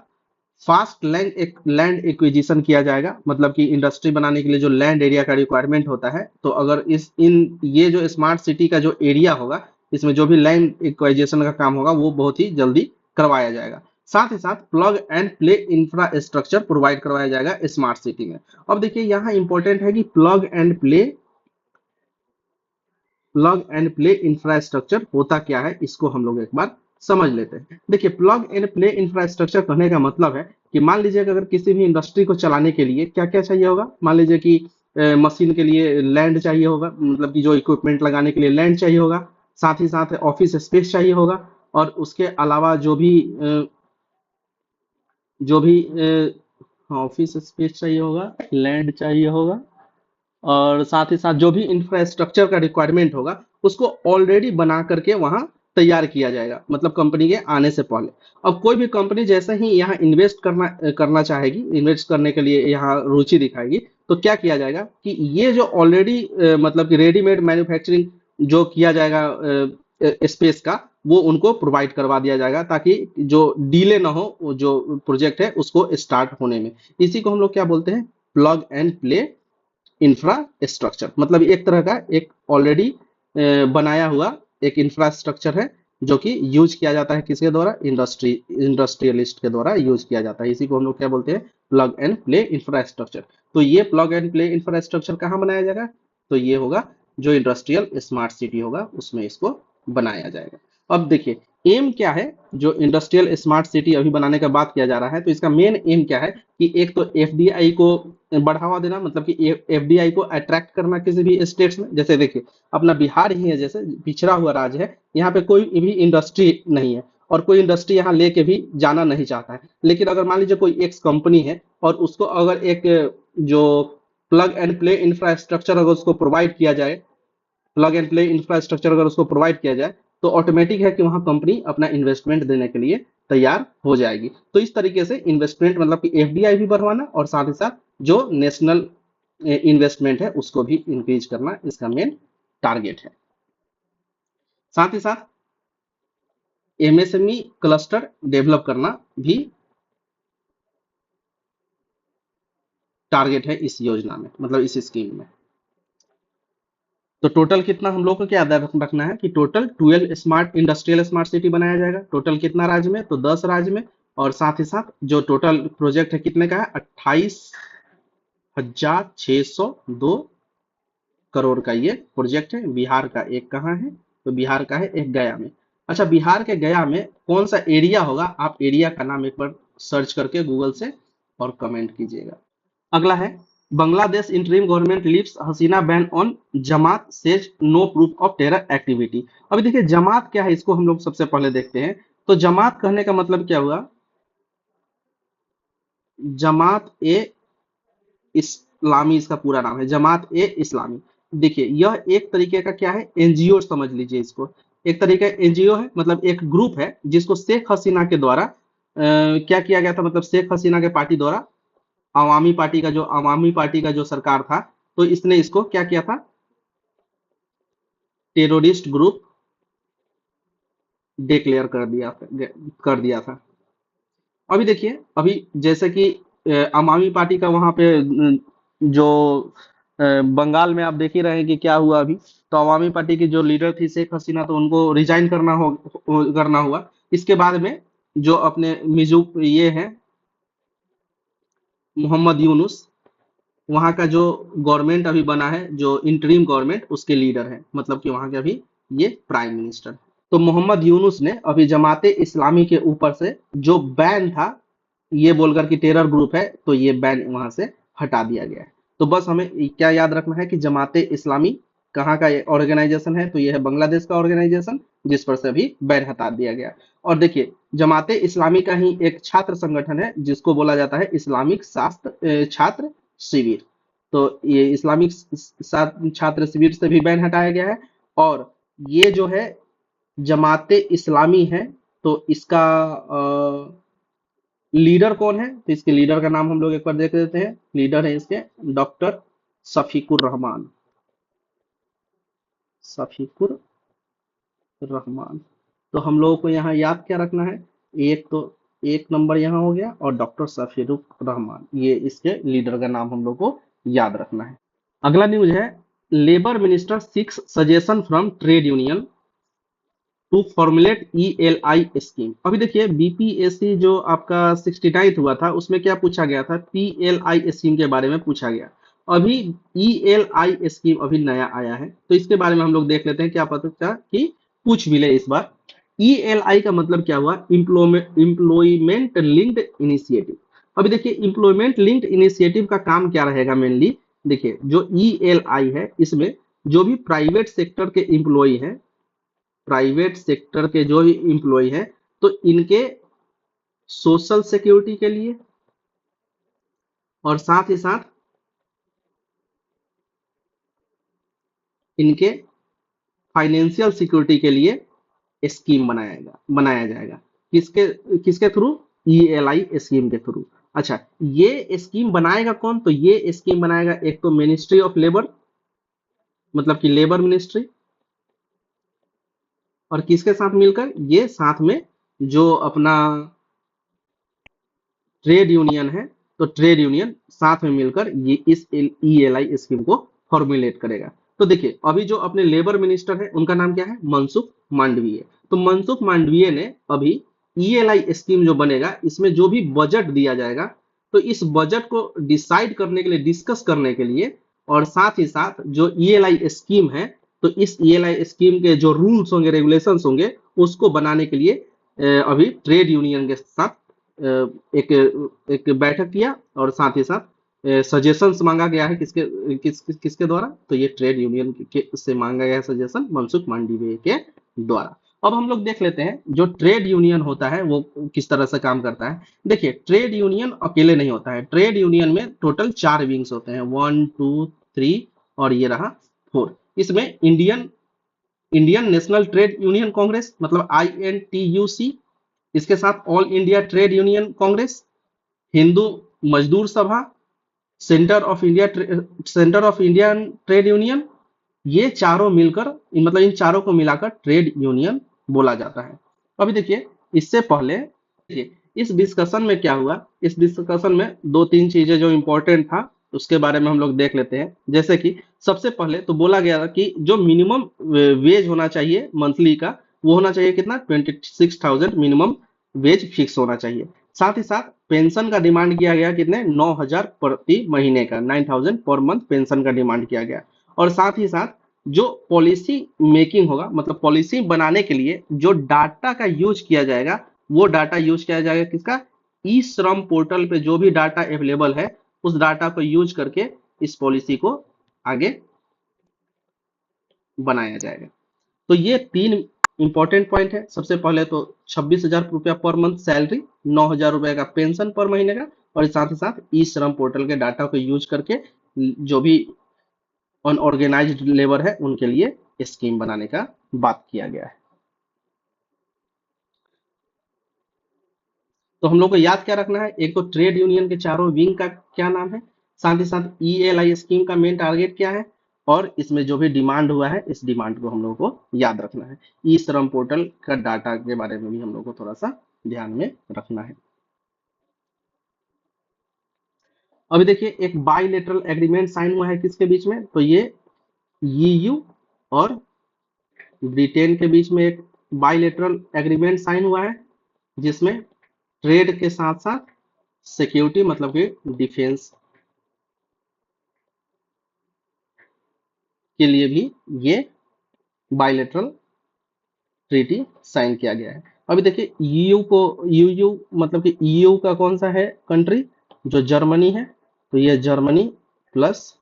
फास्ट लैंड एक्विजिशन किया जाएगा, मतलब कि इंडस्ट्री बनाने के लिए जो लैंड एरिया का रिक्वायरमेंट होता है, तो अगर इस इन ये जो स्मार्ट सिटी का जो एरिया होगा इसमें जो भी लैंड एक्वाइजेशन का काम होगा वो बहुत ही जल्दी करवाया जाएगा। साथ ही साथ plug and play infrastructure provide करवाया जाएगा स्मार्ट सिटी में। अब देखिए यहाँ इंपॉर्टेंट है कि प्लग एंड प्ले इंफ्रास्ट्रक्चर होता क्या है, इसको हम लोग एक बार समझ लेते हैं। देखिए प्लग एंड प्ले इंफ्रास्ट्रक्चर कहने का मतलब है कि मान लीजिए कि अगर किसी भी इंडस्ट्री को चलाने के लिए क्या क्या चाहिए होगा। मान लीजिए कि मशीन के लिए लैंड चाहिए होगा, मतलब कि जो इक्विपमेंट लगाने के लिए लैंड चाहिए होगा। साथ ही साथ ऑफिस स्पेस चाहिए होगा। और उसके अलावा जो भी ऑफिस स्पेस चाहिए होगा, लैंड चाहिए होगा। और साथ ही साथ जो भी इंफ्रास्ट्रक्चर का रिक्वायरमेंट होगा उसको ऑलरेडी बना करके वहां तैयार किया जाएगा, मतलब कंपनी के आने से पहले। अब कोई भी कंपनी जैसे ही यहाँ इन्वेस्ट करना चाहेगी, इन्वेस्ट करने के लिए यहाँ रुचि दिखाएगी, तो क्या किया जाएगा कि ये जो ऑलरेडी मतलब कि रेडीमेड मैन्युफैक्चरिंग जो किया जाएगा स्पेस का, वो उनको प्रोवाइड करवा दिया जाएगा ताकि जो डिले ना हो वो जो प्रोजेक्ट है उसको स्टार्ट होने में। इसी को हम लोग क्या बोलते हैं, प्लग एंड प्ले इंफ्रास्ट्रक्चर। मतलब एक तरह का एक ऑलरेडी बनाया हुआ एक इंफ्रास्ट्रक्चर है जो कि यूज किया जाता है किसके द्वारा, इंडस्ट्रियलिस्ट के द्वारा यूज किया जाता है। इसी को हम लोग क्या बोलते हैं, प्लग एंड प्ले इंफ्रास्ट्रक्चर। तो ये प्लग एंड प्ले इंफ्रास्ट्रक्चर कहाँ बनाया जाएगा, तो ये होगा जो इंडस्ट्रियल स्मार्ट सिटी होगा उसमें इसको बनाया जाएगा। अब देखिए एम क्या है, जो इंडस्ट्रियल स्मार्ट सिटी अभी बनाने का बात किया जा रहा है, तो इसका मेन एम क्या है कि एक तो एफडीआई को बढ़ावा देना, मतलब कि एफडीआई को अट्रैक्ट करना किसी भी स्टेट्स में। जैसे देखिए अपना बिहार ही है, जैसे पिछड़ा हुआ राज्य है, यहाँ पे कोई भी इंडस्ट्री नहीं है और कोई इंडस्ट्री यहाँ लेके भी जाना नहीं चाहता है। लेकिन अगर मान लीजिए कोई एक्स कंपनी है और उसको अगर एक जो प्लग एंड प्ले इंफ्रास्ट्रक्चर अगर उसको प्रोवाइड किया जाए, प्लग एंड प्ले इंफ्रास्ट्रक्चर अगर उसको प्रोवाइड किया जाए, तो ऑटोमेटिक है कि वहां कंपनी अपना इन्वेस्टमेंट देने के लिए तैयार हो जाएगी। तो इस तरीके से इन्वेस्टमेंट मतलब कि एफडीआई भी बढ़वाना और साथ ही साथ जो नेशनल इन्वेस्टमेंट है उसको भी इंक्रीज करना इसका मेन टारगेट है। साथ ही साथ एमएसएमई क्लस्टर डेवलप करना भी टारगेट है इस योजना में, मतलब इस स्कीम में। तो टोटल कितना हम लोग को क्या रखना है कि total 12 smart industrial smart city बनाया जाएगा। टोटल कितना राज्य में, तो 10 राज्य में। और साथ ही साथ जो टोटल प्रोजेक्ट है कितने का है, 28,602 करोड़ का ये प्रोजेक्ट है। बिहार का एक कहाँ है, तो बिहार का है एक गया में। अच्छा बिहार के गया में कौन सा एरिया होगा, आप एरिया का नाम एक बार सर्च करके गूगल से और कमेंट कीजिएगा। अगला है Bangladesh interim government lifts Hasina ban on Jamaat says no proof of terror activity. अभी देखिए जमात क्या है, इसको हम लोग सबसे पहले देखते हैं। तो जमात कहने का मतलब क्या हुआ, जमात ए इस्लामी इसका पूरा नाम है, जमात ए इस्लामी। देखिए यह एक तरीके का क्या है, एनजीओ समझ लीजिए इसको। एक तरीके का एनजीओ है, मतलब एक ग्रुप है जिसको शेख हसीना के द्वारा क्या किया गया था, मतलब शेख हसीना के पार्टी द्वारा अवामी पार्टी का जो सरकार था, तो इसने इसको क्या किया था, टेररिस्ट ग्रुप डिक्लेयर कर दिया था। अभी देखिए अभी जैसे कि अवामी पार्टी का वहां पे जो बंगाल में आप देख ही रहे हैं कि क्या हुआ अभी। तो अवामी पार्टी की जो लीडर थी शेख हसीना, तो उनको रिजाइन करना हुआ। इसके बाद में जो अपने मिजू ये है मोहम्मद यूनुस, वहाँ का जो गवर्नमेंट अभी बना है, जो इंटरिम गवर्नमेंट, उसके लीडर हैं, मतलब कि वहाँ के अभी ये प्राइम मिनिस्टर। तो मोहम्मद यूनुस ने अभी जमाते इस्लामी के ऊपर से जो बैन था, ये बोलकर कि टेरर ग्रुप है, तो ये बैन वहां से हटा दिया गया है। तो बस हमें क्या याद रखना है कि जमाते इस्लामी कहाँ का ऑर्गेनाइजेशन है, तो ये है बांग्लादेश का ऑर्गेनाइजेशन जिस पर से अभी बैन हटा दिया गया। और देखिए जमाते इस्लामी का ही एक छात्र संगठन है जिसको बोला जाता है इस्लामिक छात्र शिविर। तो ये इस्लामिक छात्र शिविर से भी बैन हटाया गया है। और ये जो है जमाते इस्लामी है, तो इसका लीडर कौन है, तो इसके लीडर का नाम हम लोग एक बार देख लेते हैं। लीडर है इसके डॉक्टर शफीकुर रहमान, शफीकुर रहमान। तो हम लोगों को यहाँ याद क्या रखना है, एक तो एक नंबर यहाँ हो गया, और डॉक्टर शफीकुर रहमान, ये इसके लीडर का नाम हम लोग को याद रखना है। अगला न्यूज है, labour minister seeks suggestion from trade union to formulate ELI scheme. अभी देखिए बीपीएससी जो आपका 69 हुआ था, उसमें क्या पूछा गया था, पीएलआई स्कीम के बारे में पूछा गया। अभी ईएलआई स्कीम अभी नया आया है, तो इसके बारे में हम लोग देख लेते हैं, क्या पता था कि पूछ भी ले इस बार। ईएलआई का मतलब क्या हुआ, इम्प्लॉयमेंट लिंक्ड इनिशिएटिव। अभी देखिए इम्प्लॉयमेंट लिंक्ड इनिशिएटिव का काम क्या रहेगा मेनली, देखिए जो ईएलआई है इसमें जो भी प्राइवेट सेक्टर के एम्प्लॉय हैं, प्राइवेट सेक्टर के जो भी एम्प्लॉय हैं, तो इनके सोशल सिक्योरिटी के लिए और साथ ही साथ इनके फाइनेंशियल सिक्योरिटी के लिए स्कीम बनाया जाएगा। किसके किसके थ्रू, ईएलआई स्कीम के थ्रू। अच्छा, ये स्कीम बनाएगा कौन, तो ये स्कीम बनाएगा एक तो मिनिस्ट्री ऑफ लेबर, मतलब कि लेबर मिनिस्ट्री, और किसके साथ मिलकर, ये साथ में जो अपना ट्रेड यूनियन है, तो ट्रेड यूनियन साथ में मिलकर ये इस ईएलआई स्कीम को फॉर्मुलेट करेगा। तो देखिए अभी जो अपने लेबर मिनिस्टर है उनका नाम क्या है, मनसुख मांडवीय। तो मनसुख मांडवीय ने अभी ईएलआई स्कीम जो बनेगा इसमें जो भी बजट दिया जाएगा, तो इस बजट को डिसाइड करने के लिए, डिस्कस करने के लिए, और साथ ही साथ जो ईएलआई स्कीम है, तो इस ईएलआई स्कीम के जो रूल्स होंगे, रेगुलेशंस होंगे, उसको बनाने के लिए अभी ट्रेड यूनियन के साथ एक एक बैठक किया, और साथ ही साथ सजेशंस मांगा गया है, किसके द्वारा, तो ये ट्रेड यूनियन से मांगा गया है सजेशन, मनसुख मांडवीय के द्वारा। अब हम लोग देख लेते हैं जो ट्रेड यूनियन होता है वो किस तरह से काम करता है। देखिए ट्रेड यूनियन अकेले नहीं होता है, ट्रेड यूनियन में टोटल 4 विंग्स होते हैं, 1 2 3 और ये रहा 4। इसमें Indian national trade union Congress मतलब INTUC, इसके साथ all India trade union Congress, Hindu मजदूर सभा, centre of Indian trade union, ये चारों मिलकर, मतलब इन चारों को मिलाकर ट्रेड यूनियन बोला जाता है। अभी देखिए इससे पहले, देखिए इस डिस्कशन में क्या हुआ, इस डिस्कशन में दो तीन चीजें जो इंपॉर्टेंट था उसके बारे में हम लोग देख लेते हैं। जैसे कि सबसे पहले तो बोला गया था कि जो मिनिमम वेज होना चाहिए मंथली का, वो होना चाहिए कितना, 26,000 मिनिमम वेज फिक्स होना चाहिए। साथ ही साथ पेंशन का डिमांड किया गया कितने, 9,000 प्रति महीने का, 9,000 पर मंथ पेंशन का डिमांड किया गया। और साथ ही साथ जो पॉलिसी मेकिंग होगा, मतलब पॉलिसी बनाने के लिए जो डाटा का यूज किया जाएगा, वो डाटा यूज किया जाएगा किसका, ई श्रम पोर्टल पे जो भी डाटा अवेलेबल है उस डाटा को यूज करके इस पॉलिसी को आगे बनाया जाएगा। तो ये 3 इंपॉर्टेंट पॉइंट है। सबसे पहले तो 26,000 रुपया पर मंथ सैलरी, 9,000 रुपए का पेंशन पर महीने का, और साथ ही साथ ई श्रम पोर्टल के डाटा को यूज करके जो भी अनऑर्गेनाइज्ड लेबर है उनके लिए स्कीम बनाने का बात किया गया है। तो हम लोग को याद क्या रखना है, एक तो ट्रेड यूनियन के चारों विंग का क्या नाम है, साथ ही साथ ईएलआई स्कीम का मेन टारगेट क्या है, और इसमें जो भी डिमांड हुआ है इस डिमांड को हम लोग को याद रखना है। ई श्रम पोर्टल का डाटा के बारे में भी हम लोग को थोड़ा सा ध्यान में रखना है। अभी देखिए एक बाइलेटरल एग्रीमेंट साइन हुआ है किसके बीच में, तो ये ईयू और ब्रिटेन के बीच में एक बाइलेटरल एग्रीमेंट साइन हुआ है, जिसमें ट्रेड के साथ साथ सिक्योरिटी मतलब कि डिफेंस के लिए भी ये बाइलेटरल ट्रीटी साइन किया गया है। अभी देखिए यूयू मतलब कि ईयू का कौन सा है कंट्री, जो जर्मनी है, तो ये जर्मनी प्लस,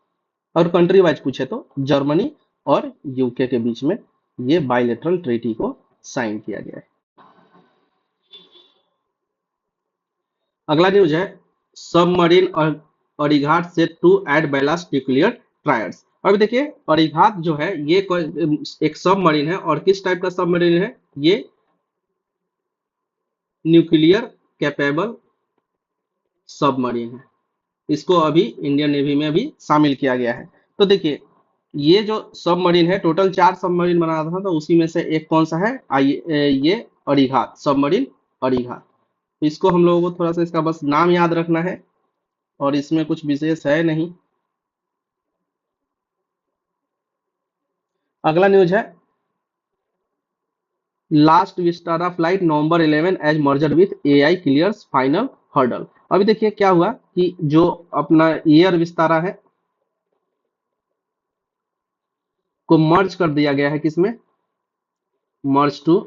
और कंट्री वाइज पूछे तो जर्मनी और यूके के बीच में ये बाइलेटरल ट्रीटी को साइन किया गया है। अगला न्यूज है, सबमरीन और Arighaat set to add ballast nuclear triads. अभी देखिए अरिघात जो है ये एक सबमरीन है, और किस टाइप का सबमरीन है, ये न्यूक्लियर कैपेबल सबमरीन है। इसको अभी इंडियन नेवी में भी शामिल किया गया है। तो देखिए, ये जो सबमरीन है, टोटल 4 सबमरीन बना था, तो उसी में से एक कौन सा है, ये अरीघात सबमरीन, अरीघात। तो इसको हम लोगों को थोड़ा सा इसका बस नाम याद रखना है, और इसमें कुछ विशेष है नहीं। अगला न्यूज है, last Vistara flight November 11 as merger with AI clears final hurdle. अभी देखिए क्या हुआ कि जो अपना एयर विस्तारा है को मर्ज कर दिया गया है, किसमें, मर्ज टू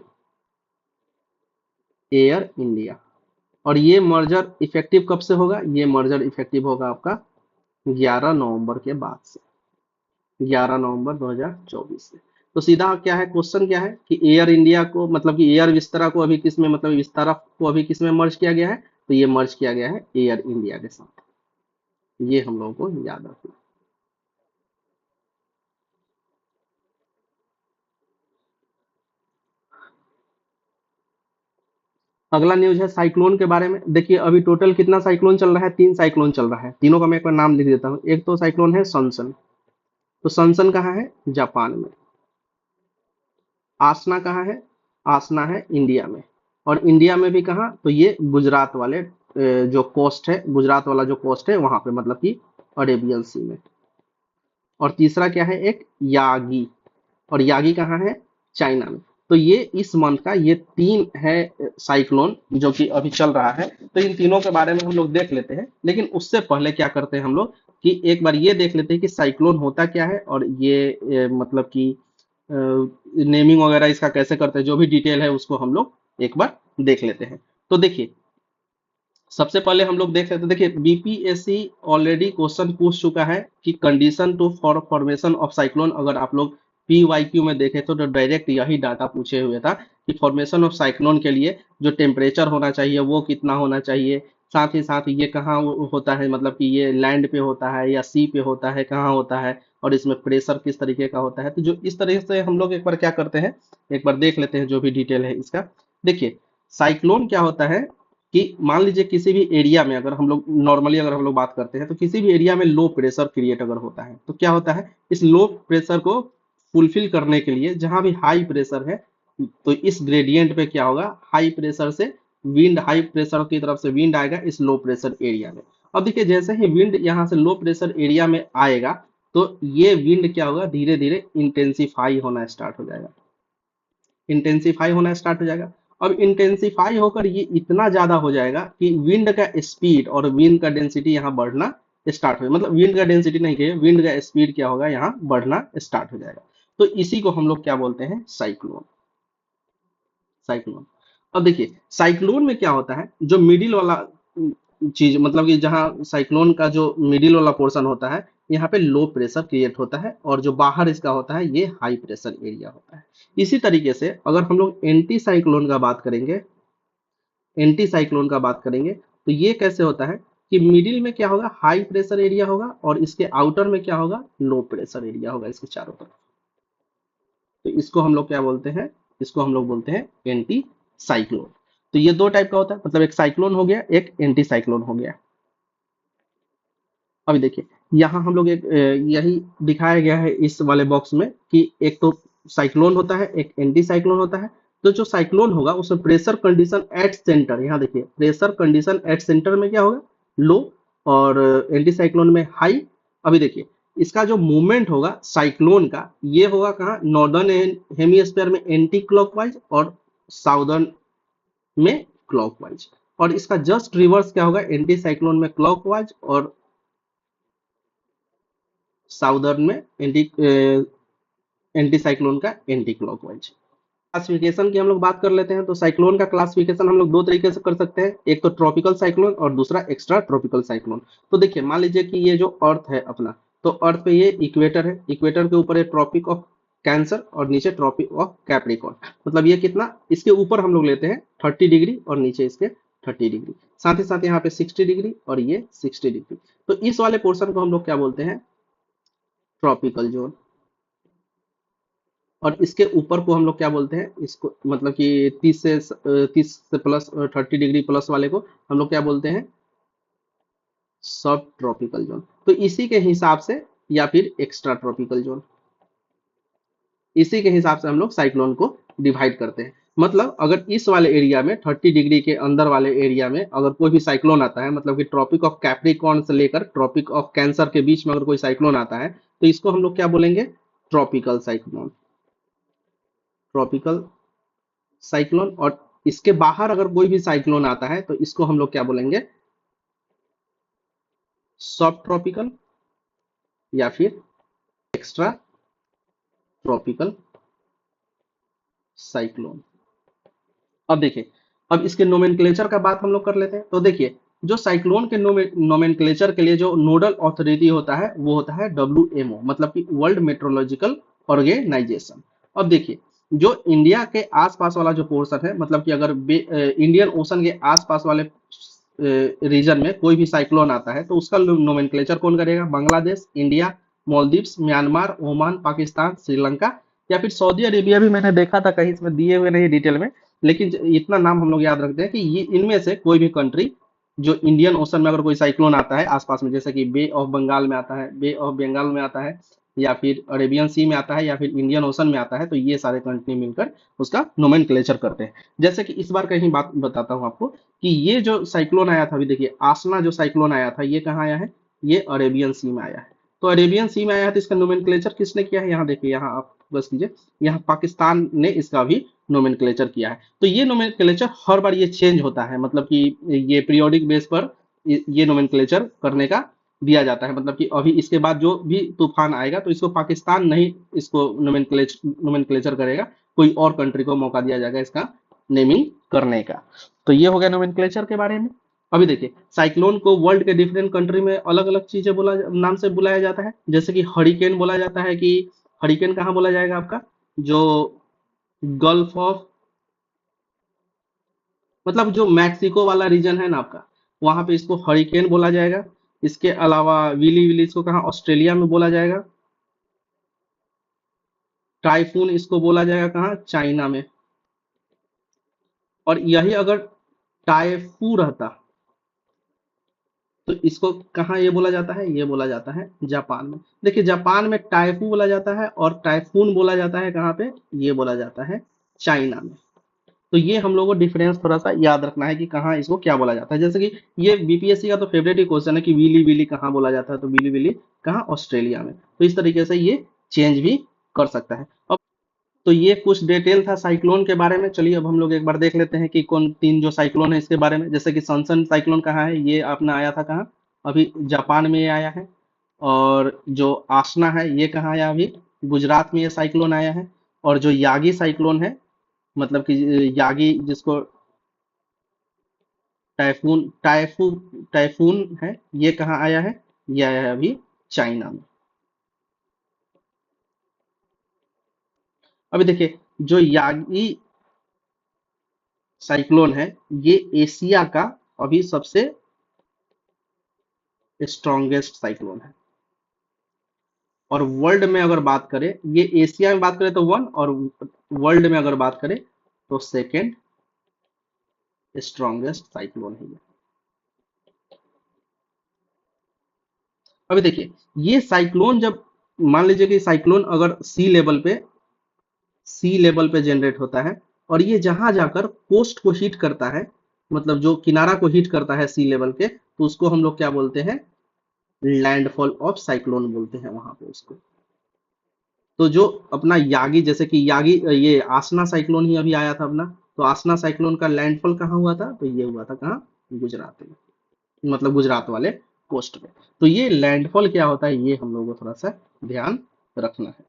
एयर इंडिया। और ये मर्जर इफेक्टिव कब से होगा, ये मर्जर इफेक्टिव होगा आपका 11 नवंबर के बाद से, 11 नवंबर 2024 से। तो सीधा क्या है, क्वेश्चन क्या है कि एयर इंडिया को, मतलब कि एयर विस्तारा को अभी किस में, मतलब विस्तारा को अभी किस में मर्ज किया गया है, तो ये मर्ज किया गया है एयर इंडिया के साथ। ये हम लोगों को याद रखना। अगला न्यूज है साइक्लोन के बारे में। देखिए अभी टोटल कितना साइक्लोन चल रहा है, 3 साइक्लोन चल रहा है। तीनों का मैं एक बार नाम लिख देता हूँ। एक तो साइक्लोन है सनसन, तो सनसन कहाँ है, जापान में। आसना कहाँ है, आसना है इंडिया में। और इंडिया में भी कहाँ, तो ये गुजरात वाले जो कोस्ट है, गुजरात वाला जो कोस्ट है वहां पे, मतलब कि अरेबियन सी में। और तीसरा क्या है, एक यागी, और यागी कहाँ है, चाइना में। तो ये इस मंथ का ये 3 है साइक्लोन जो कि अभी चल रहा है। तो इन तीनों के बारे में हम लोग देख लेते हैं, लेकिन उससे पहले क्या करते हैं हम लोग कि एक बार ये देख लेते हैं कि साइक्लोन होता क्या है, और ये मतलब कि नेमिंग वगैरह इसका कैसे करते हैं, जो भी डिटेल है उसको हम लोग एक बार देख लेते हैं। तो देखिए, सबसे पहले हम लोग देख लेते हैं। देखिए बीपीएससी ऑलरेडी क्वेश्चन पूछ चुका है कि condition to for formation of cyclone, अगर आप लोग पीवाईक्यू में देखें तो डायरेक्ट यही डाटा पूछे हुए था कि फॉर्मेशन ऑफ साइक्लोन के लिए जो टेम्परेचर होना चाहिए वो कितना होना चाहिए, साथ ही साथ ये कहाँ होता है, मतलब कि ये लैंड पे होता है या सी पे होता है, कहाँ होता है, और इसमें प्रेशर किस तरीके का होता है। तो जो इस तरह से हम लोग एक बार क्या करते हैं, एक बार देख लेते हैं जो भी डिटेल है इसका। देखिए साइक्लोन क्या होता है कि मान लीजिए किसी भी एरिया में, अगर हम लोग नॉर्मली अगर हम लोग बात करते हैं, तो किसी भी एरिया में लो प्रेशर क्रिएट अगर होता है, तो क्या होता है, इस लो प्रेशर को फुलफिल करने के लिए जहां भी हाई प्रेशर है, तो इस ग्रेडियंट पे क्या होगा, हाई प्रेशर से विंड, हाई प्रेशर की तरफ से विंड आएगा इस लो प्रेशर एरिया में। अब देखिए जैसे ही विंड यहाँ से लो प्रेशर एरिया में आएगा, तो ये विंड क्या होगा, धीरे धीरे इंटेंसिफाई होना स्टार्ट हो जाएगा, इंटेंसिफाई होना स्टार्ट हो जाएगा। अब इंटेंसिफाई होकर ये इतना ज्यादा हो जाएगा कि विंड का स्पीड और विंड का डेंसिटी यहाँ बढ़ना स्टार्ट हो, मतलब विंड का डेंसिटी नहीं कहिए, विंड का स्पीड क्या होगा, यहाँ बढ़ना स्टार्ट हो जाएगा। तो इसी को हम लोग क्या बोलते हैं, साइक्लोन, साइक्लोन। अब देखिए साइक्लोन में क्या होता है, जो मिडिल वाला चीज, मतलब कि जहां साइक्लोन का जो मिडिल वाला पोर्शन होता है, यहाँ पे लो प्रेशर क्रिएट होता है, और जो बाहर इसका होता है ये हाई प्रेशर एरिया होता है। इसी तरीके से अगर हम लोग एंटी साइक्लोन का बात करेंगे, एंटी साइक्लोन का बात करेंगे, तो ये कैसे होता है कि मिडिल में क्या होगा, हाई प्रेशर एरिया होगा, और इसके आउटर में क्या होगा, लो प्रेशर एरिया होगा इसके चारों तरफ। तो इसको हम लोग क्या बोलते हैं, इसको हम लोग बोलते हैं एंटी साइक्लोन। तो ये दो टाइप का होता है, मतलब एक साइक्लोन हो गया, एक एंटी साइक्लोन हो गया। अभी देखिए यहाँ हम लोग एक यही दिखाया गया है इस वाले बॉक्स में कि एक तो साइक्लोन होता है, एक एंटी साइक्लोन होता है। तो जो साइक्लोन होगा उसमें प्रेशर कंडीशन एट सेंटर, यहाँ देखिए प्रेशर कंडीशन एट सेंटर में क्या होगा, लो, और एंटी साइक्लोन में हाई। अभी देखिए इसका जो मूवमेंट होगा साइक्लोन का, ये होगा कहाँ, नॉर्दर्न हेमिस्फीयर में एंटी क्लॉकवाइज, और साउदर्न में क्लॉकवाइज। और इसका जस्ट रिवर्स क्या होगा, एंटी साइक्लोन में क्लॉकवाइज, और साउदर्न में एंटी एंटी साइक्लोन का एंटी क्लॉकवाइज। क्लासिफिकेशन की हम लोग बात कर लेते हैं। तो साइक्लोन का क्लासिफिकेशन हम लोग दो तरीके से कर सकते हैं, एक तो ट्रॉपिकल साइक्लोन और दूसरा एक्स्ट्रा ट्रॉपिकल साइक्लोन। तो देखिए मान लीजिए कि ये जो अर्थ है अपना, तो अर्थ पे ये इक्वेटर है, इक्वेटर के ऊपर है ट्रॉपिक ऑफ कैंसर और नीचे ट्रॉपिक ऑफ कैप्रिकॉर्न। मतलब ये कितना, इसके ऊपर हम लोग लेते हैं 30 डिग्री और नीचे इसके 30 डिग्री, साथ ही साथ यहाँ पे 60 डिग्री और ये 60 डिग्री। तो इस वाले पोर्शन को हम लोग क्या बोलते हैं, ट्रॉपिकल जोन। और इसके ऊपर को हम लोग क्या बोलते हैं, इसको मतलब कि 30 से प्लस 30 डिग्री प्लस वाले को हम लोग क्या बोलते हैं, सब ट्रॉपिकल जोन। तो इसी के हिसाब से, या फिर एक्स्ट्रा ट्रॉपिकल जोन, इसी के हिसाब से हम लोग साइक्लोन को डिवाइड करते हैं। मतलब अगर इस वाले एरिया में 30 डिग्री के अंदर वाले एरिया में अगर कोई भी साइक्लोन आता है, मतलब कि ट्रॉपिक ऑफ कैप्रिकॉर्न से लेकर ट्रॉपिक ऑफ कैंसर के बीच में अगर कोई साइक्लोन आता है, तो इसको हम लोग क्या बोलेंगे? Tropical cyclone. Tropical cyclone. और इसके बाहर अगर कोई भी साइक्लोन आता है तो इसको हम लोग क्या बोलेंगे? सब ट्रॉपिकल या फिर एक्स्ट्रा ट्रॉपिकल साइक्लोन। अब देखिए, अब इसके नोमेनक्लेचर का बात हम लोग कर लेते हैं। तो देखिए, जो साइक्लोन के नोमेनक्लेचर के लिए जो नोडल अथॉरिटी होता है वो होता है WMO, मतलब कि वर्ल्ड मेट्रोलॉजिकल ऑर्गेनाइजेशन। अब देखिए, जो इंडिया के आसपास वाला जो पोर्शन है, मतलब कि अगर इंडियन ओशन के आसपास वाले रीजन में कोई भी साइक्लोन आता है तो उसका नोमेनक्लेचर कौन करेगा? Bangladesh, India, Maldives, Myanmar, Oman, Pakistan, Sri Lanka, या फिर सऊदी अरेबिया भी मैंने देखा था कहीं, इसमें दिए हुए नहीं डिटेल में, लेकिन इतना नाम हम लोग याद रखते हैं कि ये इनमें से कोई भी कंट्री जो इंडियन ओशन में अगर कोई साइक्लोन आता है आसपास में, जैसे कि बे ऑफ बंगाल में आता है, बे ऑफ बंगाल में आता है, या फिर अरेबियन सी में आता है, या फिर इंडियन ओशन में आता है, तो ये सारे कंट्री मिलकर उसका नोमेनक्लेचर करते हैं। जैसे कि इस बार कहीं बात बताता हूँ आपको कि ये जो साइक्लोन आया था, अभी देखिए आसना जो साइक्लोन आया था, ये कहाँ आया है? ये अरेबियन सी में आया है। तो अरेबियन सी में आया है तो इसका नोमेनक्लेचर किसने किया है? यहाँ देखिए, यहाँ आप बस कीजिए, यहाँ पाकिस्तान ने इसका भी नोमेनक्लेचर किया है। तो ये नोमेनक्लेचर हर बार ये चेंज होता है, मतलब कि ये पीरियोडिक बेस पर ये नोमेनक्लेचर करने का दिया जाता है। मतलब कि अभी इसके बाद जो भी तूफान आएगा तो इसको पाकिस्तान नहीं इसको नोमेनक्लेचर करेगा, कोई और कंट्री को मौका दिया जाएगा इसका नेमिंग करने का। तो ये हो गया नोमेनक्लेचर के बारे में। अभी देखिए, साइक्लोन को वर्ल्ड के डिफरेंट कंट्री में अलग अलग चीजें बोला नाम से बुलाया जाता है। जैसे कि हरिकेन बोला जाता है, कि हरिकेन कहाँ बोला जाएगा आपका? जो गल्फ ऑफ, मतलब जो मैक्सिको वाला रीजन है ना आपका, वहां पे इसको हरिकेन बोला जाएगा। इसके अलावा विली विली इसको कहाँ? ऑस्ट्रेलिया में बोला जाएगा। टाइफून इसको बोला जाएगा कहाँ? चाइना में। और यही अगर टाइफू रहता तो इसको कहाँ ये बोला जाता है? ये बोला जाता है जापान में। देखिए, जापान में टाइफू बोला जाता है और टाइफून बोला जाता है कहाँ पे? ये बोला जाता है चाइना में। तो ये हम लोगों को डिफरेंस थोड़ा सा याद रखना है कि कहाँ इसको क्या बोला जाता है। जैसे कि ये बीपीएससी का तो फेवरेट ही क्वेश्चन है कि विली विली कहाँ बोला जाता है, तो विली विली कहाँ? ऑस्ट्रेलिया में। तो इस तरीके से ये चेंज भी कर सकता है। अब तो ये कुछ डिटेल था साइक्लोन के बारे में। चलिए अब हम लोग एक बार देख लेते हैं कि कौन तीन जो साइक्लोन है इसके बारे में। जैसे कि सनसन साइक्लोन कहाँ है? ये आपने आया था कहाँ? अभी जापान में ये आया है। और जो आसना है ये कहाँ आया? अभी गुजरात में ये साइक्लोन आया है। और जो यागी साइक्लोन है, मतलब कि यागी जिसको टाइफून है, ये कहाँ आया है? ये आया है अभी चाइना में। अभी देखिए, जो यागी साइक्लोन है ये एशिया का अभी सबसे स्ट्रॉन्गेस्ट साइक्लोन है। और वर्ल्ड में अगर बात करें, ये एशिया में बात करें तो वन, और वर्ल्ड में अगर बात करें तो सेकेंड स्ट्रॉन्गेस्ट साइक्लोन है ये। अभी देखिए, ये साइक्लोन जब, मान लीजिए कि साइक्लोन अगर सी लेवल पे जनरेट होता है, और ये जहां जाकर कोस्ट को हिट करता है, मतलब जो किनारा को हिट करता है सी लेवल के, तो उसको हम लोग क्या बोलते हैं? लैंडफॉल ऑफ साइक्लोन बोलते हैं वहां पे उसको। तो जो अपना यागी, जैसे कि यागी, ये आसना साइक्लोन ही अभी आया था अपना, तो आसना साइक्लोन का लैंडफॉल कहाँ हुआ था? तो ये हुआ था कहाँ? गुजरात में, मतलब गुजरात वाले कोस्ट पे। तो ये लैंडफॉल क्या होता है, ये हम लोगों को थोड़ा सा ध्यान रखना है।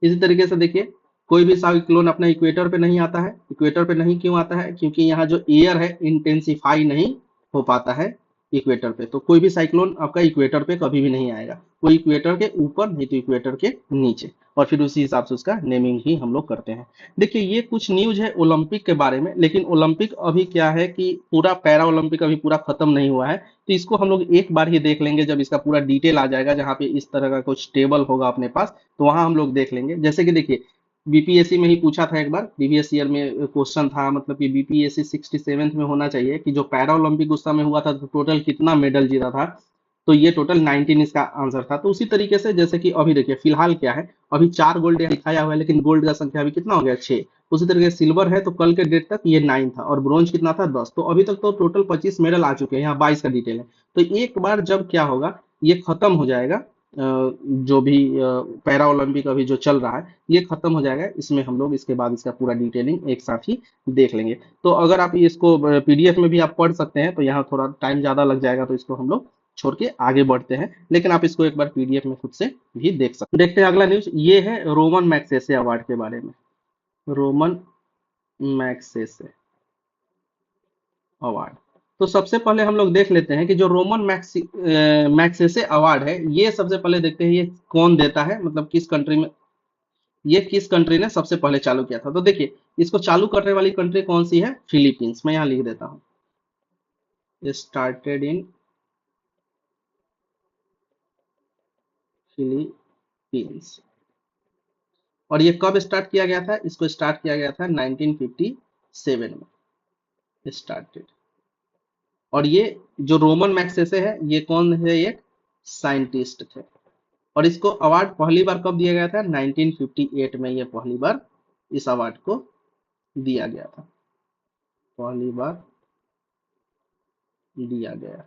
इसी तरीके से देखिए, कोई भी साइक्लोन अपना इक्वेटर पे नहीं आता है। इक्वेटर पे नहीं क्यों आता है? क्योंकि यहाँ जो एयर है इंटेंसिफाई नहीं हो पाता है इक्वेटर पे। तो कोई भी साइक्लोन आपका इक्वेटर पे कभी भी नहीं आएगा, कोई इक्वेटर के ऊपर नहीं तो इक्वेटर के नीचे, और फिर उसी हिसाब से उसका नेमिंग ही हम लोग करते हैं। देखिए, ये कुछ न्यूज है ओलंपिक के बारे में, लेकिन ओलंपिक अभी क्या है कि पूरा पैरा ओलंपिक अभी पूरा खत्म नहीं हुआ है। तो इसको हम लोग एक बार ही देख लेंगे जब इसका पूरा डिटेल आ जाएगा, जहाँ पे इस तरह का कुछ टेबल होगा अपने पास, तो वहां हम लोग देख लेंगे। जैसे कि देखिए, बीपीएससी में ही पूछा था एक बार, प्रीवियस ईयर में क्वेश्चन था, मतलब कि बीपीएससी 67th में होना चाहिए कि जो पैरा ओलंपिक उस समय हुआ था तो टोटल कितना मेडल जीता था, तो ये टोटल 19 इसका आंसर था। तो उसी तरीके से जैसे कि अभी देखिए फिलहाल क्या है, अभी 4 गोल्ड यहाँ दिखाया हुआ है, लेकिन गोल्ड का संख्या अभी कितना हो गया, 6। उसी तरीके से सिल्वर है तो कल के डेट तक ये 9 था, और ब्रॉन्ज कितना था, 10। तो अभी तक तो टोटल 25 मेडल आ चुके हैं, यहाँ 22 का डिटेल है। तो एक बार जब क्या होगा, ये खत्म हो जाएगा, जो भी पैरा ओलंपिक अभी जो चल रहा है ये खत्म हो जाएगा, इसमें हम लोग इसके बाद इसका पूरा डिटेलिंग एक साथ ही देख लेंगे। तो अगर आप इसको पीडीएफ में भी आप पढ़ सकते हैं, तो यहाँ थोड़ा टाइम ज़्यादा लग जाएगा, तो इसको हम लोग छोड़ के आगे बढ़ते हैं, लेकिन आप इसको एक बार पीडीएफ में खुद से भी देख सकते हैं। देखते हैं अगला न्यूज, ये है रोमन मैग्सेसे अवार्ड के बारे में। रोमन मैग्सेसे अवार्ड, तो सबसे पहले हम लोग देख लेते हैं कि जो रोमन मैग्सेसे अवार्ड है, ये सबसे पहले देखते हैं ये कौन देता है, मतलब किस कंट्री में, ये किस कंट्री ने सबसे पहले चालू किया था। तो देखिए इसको चालू करने वाली कंट्री कौन सी है, फिलीपींस। मैं यहाँ लिख देता हूँ, स्टार्टेड इन फिलीपींस। और ये कब स्टार्ट किया गया था, इसको स्टार्ट किया गया था 1957 में स्टार्टेड। और ये जो रोमन मैग्सेसे है, ये कौन है, एक साइंटिस्ट थे। और इसको अवार्ड पहली बार कब दिया गया था, 1958 में ये पहली बार इस अवार्ड को दिया गया था, पहली बार दिया गया।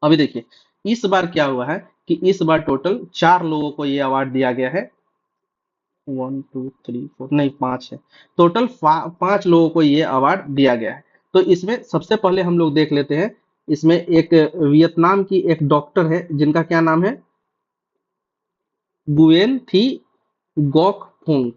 अभी देखिए इस बार क्या हुआ है कि इस बार टोटल 4 लोगों को ये अवार्ड दिया गया है, 1 2 3 4 नहीं 5 है, टोटल 5 लोगों को ये अवार्ड दिया गया है। तो इसमें सबसे पहले हम लोग देख लेते हैं, इसमें एक वियतनाम की एक डॉक्टर है जिनका क्या नाम है, गुएन थी गॉक फुंग।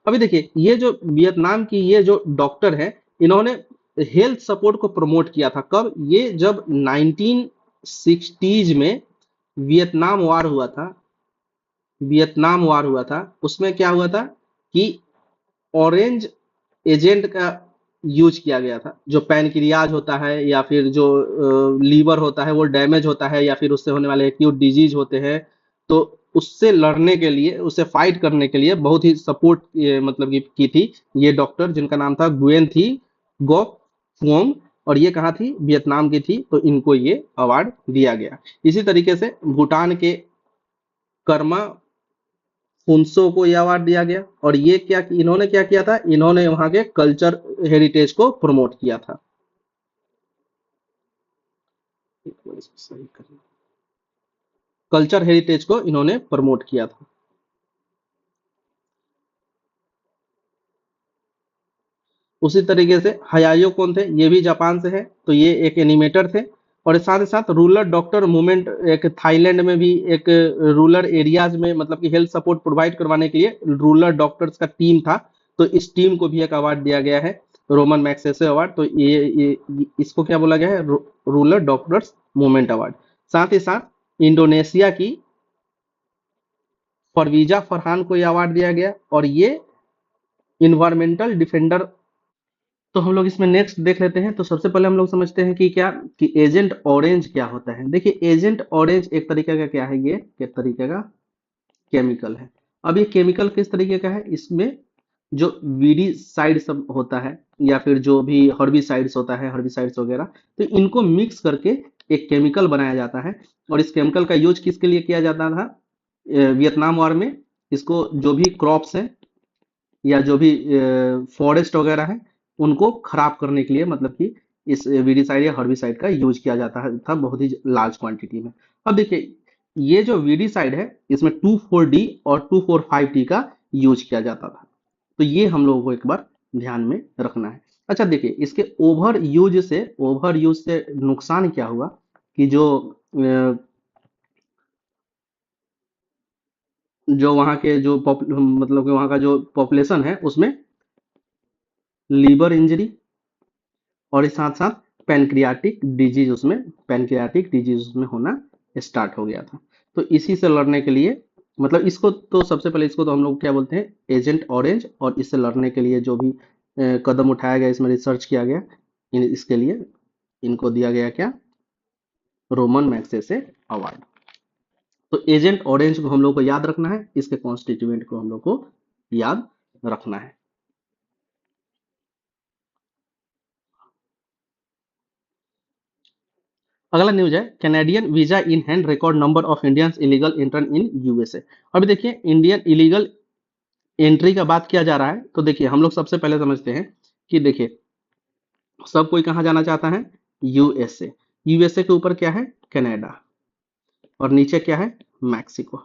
अभी देखिए ये जो वियतनाम की ये जो डॉक्टर है, इन्होंने हेल्थ सपोर्ट को प्रमोट किया था। कब, ये जब 1960s में वियतनाम वार हुआ था, वियतनाम वार हुआ था, उसमें क्या हुआ था कि ऑरेंज एजेंट का यूज किया गया था। जो पैनक्रियाज होता है या फिर जो लीवर होता है वो डैमेज होता है, या फिर उससे होने वाले एक्यूट डिजीज होते हैं, तो उससे लड़ने के लिए, उससे फाइट करने के लिए बहुत ही सपोर्ट मतलब की थी ये डॉक्टर, जिनका नाम था गुएन थी गॉक फुओंग। और ये कहाँ थी, वियतनाम की थी, तो इनको ये अवार्ड दिया गया। इसी तरीके से भूटान के कर्मा फुनसो को ये अवार्ड दिया गया। और ये क्या, इन्होंने क्या किया था, इन्होंने वहां के कल्चर हेरिटेज को प्रमोट किया था। कल्चर हेरिटेज को इन्होंने प्रमोट किया था। उसी तरीके से हयायो कौन थे, ये भी जापान से है, तो ये एक एनिमेटर थे। और साथ ही साथ रूरल डॉक्टर मूवमेंट, एक थाईलैंड में भी एक रूरल एरियाज में मतलब कि हेल्थ सपोर्ट प्रोवाइड करवाने के लिए रूरल डॉक्टर्स का टीम था, तो इस टीम को भी एक अवार्ड दिया गया है, रोमन मैग्सेसे अवार्ड। तो ये इसको क्या बोला गया है, रूरल डॉक्टर्स मूवमेंट अवार्ड। साथ ही साथ इंडोनेशिया की परवीजा फरहान को यह अवार्ड दिया गया, और ये इन्वायरमेंटल डिफेंडर। तो हम लोग इसमें नेक्स्ट देख लेते हैं। तो सबसे पहले हम लोग समझते हैं कि क्या, कि एजेंट ऑरेंज क्या होता है। देखिए एजेंट ऑरेंज एक तरीके का क्या है, ये एक तरीके का केमिकल है। अब ये केमिकल किस तरीके का है, इसमें जो वीडीसाइड सब होता है, या फिर जो भी हर्बिसाइड्स होता है, हर्बिसाइड्स वगैरह, तो इनको मिक्स करके एक केमिकल बनाया जाता है। और इस केमिकल का यूज किसके लिए किया जाता था, वियतनाम वॉर में। इसको जो भी क्रॉप्स हैं या जो भी फॉरेस्ट वगैरह है, उनको खराब करने के लिए, मतलब कि इस वीडीसाइड या हर्बिसाइड का यूज किया जाता है था बहुत ही लार्ज क्वांटिटी में। अब देखिए ये जो वीडीसाइड है, इसमें 2,4-D और 2,4,5-T का यूज किया जाता था। तो ये हम लोगों को एक बार ध्यान में रखना है। अच्छा देखिए इसके ओवर यूज से नुकसान क्या हुआ, कि जो वहाँ के जो मतलब कि वहाँ का जो पॉपुलेशन है, उसमें लीवर इंजरी और इस साथ साथ पैनक्रियाटिक डिजीज उसमें होना स्टार्ट हो गया था। तो इसी से लड़ने के लिए, मतलब इसको तो सबसे पहले इसको तो हम लोग क्या बोलते हैं, एजेंट ऑरेंज। और इससे लड़ने के लिए जो भी कदम उठाया गया, इसमें रिसर्च किया गया, इसके लिए इनको दिया गया क्या, रोमन मैग्सेसे अवार्ड। तो एजेंट ऑरेंज को हम लोग को याद रखना है, इसके कॉन्स्टिट्यूएंट को हम लोग को याद रखना है। अगला न्यूज है, Canadian visa in hand, record number of Indians illegal enter in USA. अभी देखिए इंडियन इलीगल एंट्री का बात किया जा रहा है, तो देखिए हम लोग सबसे पहले समझते हैं कि देखिए सब कोई कहाँ जाना चाहता है, यूएसए। यूएसए के ऊपर क्या है, कनाडा, और नीचे क्या है, मैक्सिको।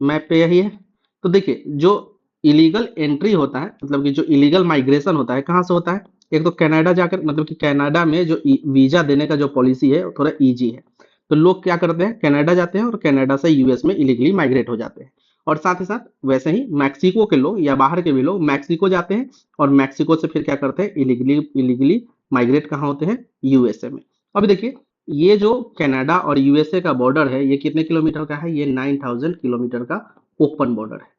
मैप पे यही है। तो देखिए जो इलीगल एंट्री होता है, मतलब कि जो इलीगल माइग्रेशन होता है, कहाँ से होता है, एक तो कनाडा जाकर, मतलब कि कनाडा में जो वीजा देने का जो पॉलिसी है वो थोड़ा इजी है। तो लोग क्या करते हैं, कनाडा जाते हैं और कनाडा से यूएस में इलीगली माइग्रेट हो जाते हैं। और साथ ही साथ वैसे ही मैक्सिको के लोग या बाहर के भी लोग मैक्सिको जाते हैं, और मैक्सिको से फिर क्या करते हैं, इलीगली इलीगली माइग्रेट कहाँ होते हैं, यूएसए में। अभी देखिए ये जो कनाडा और यूएसए का बॉर्डर है, ये कितने किलोमीटर का है, ये 9000 किलोमीटर का ओपन बॉर्डर है।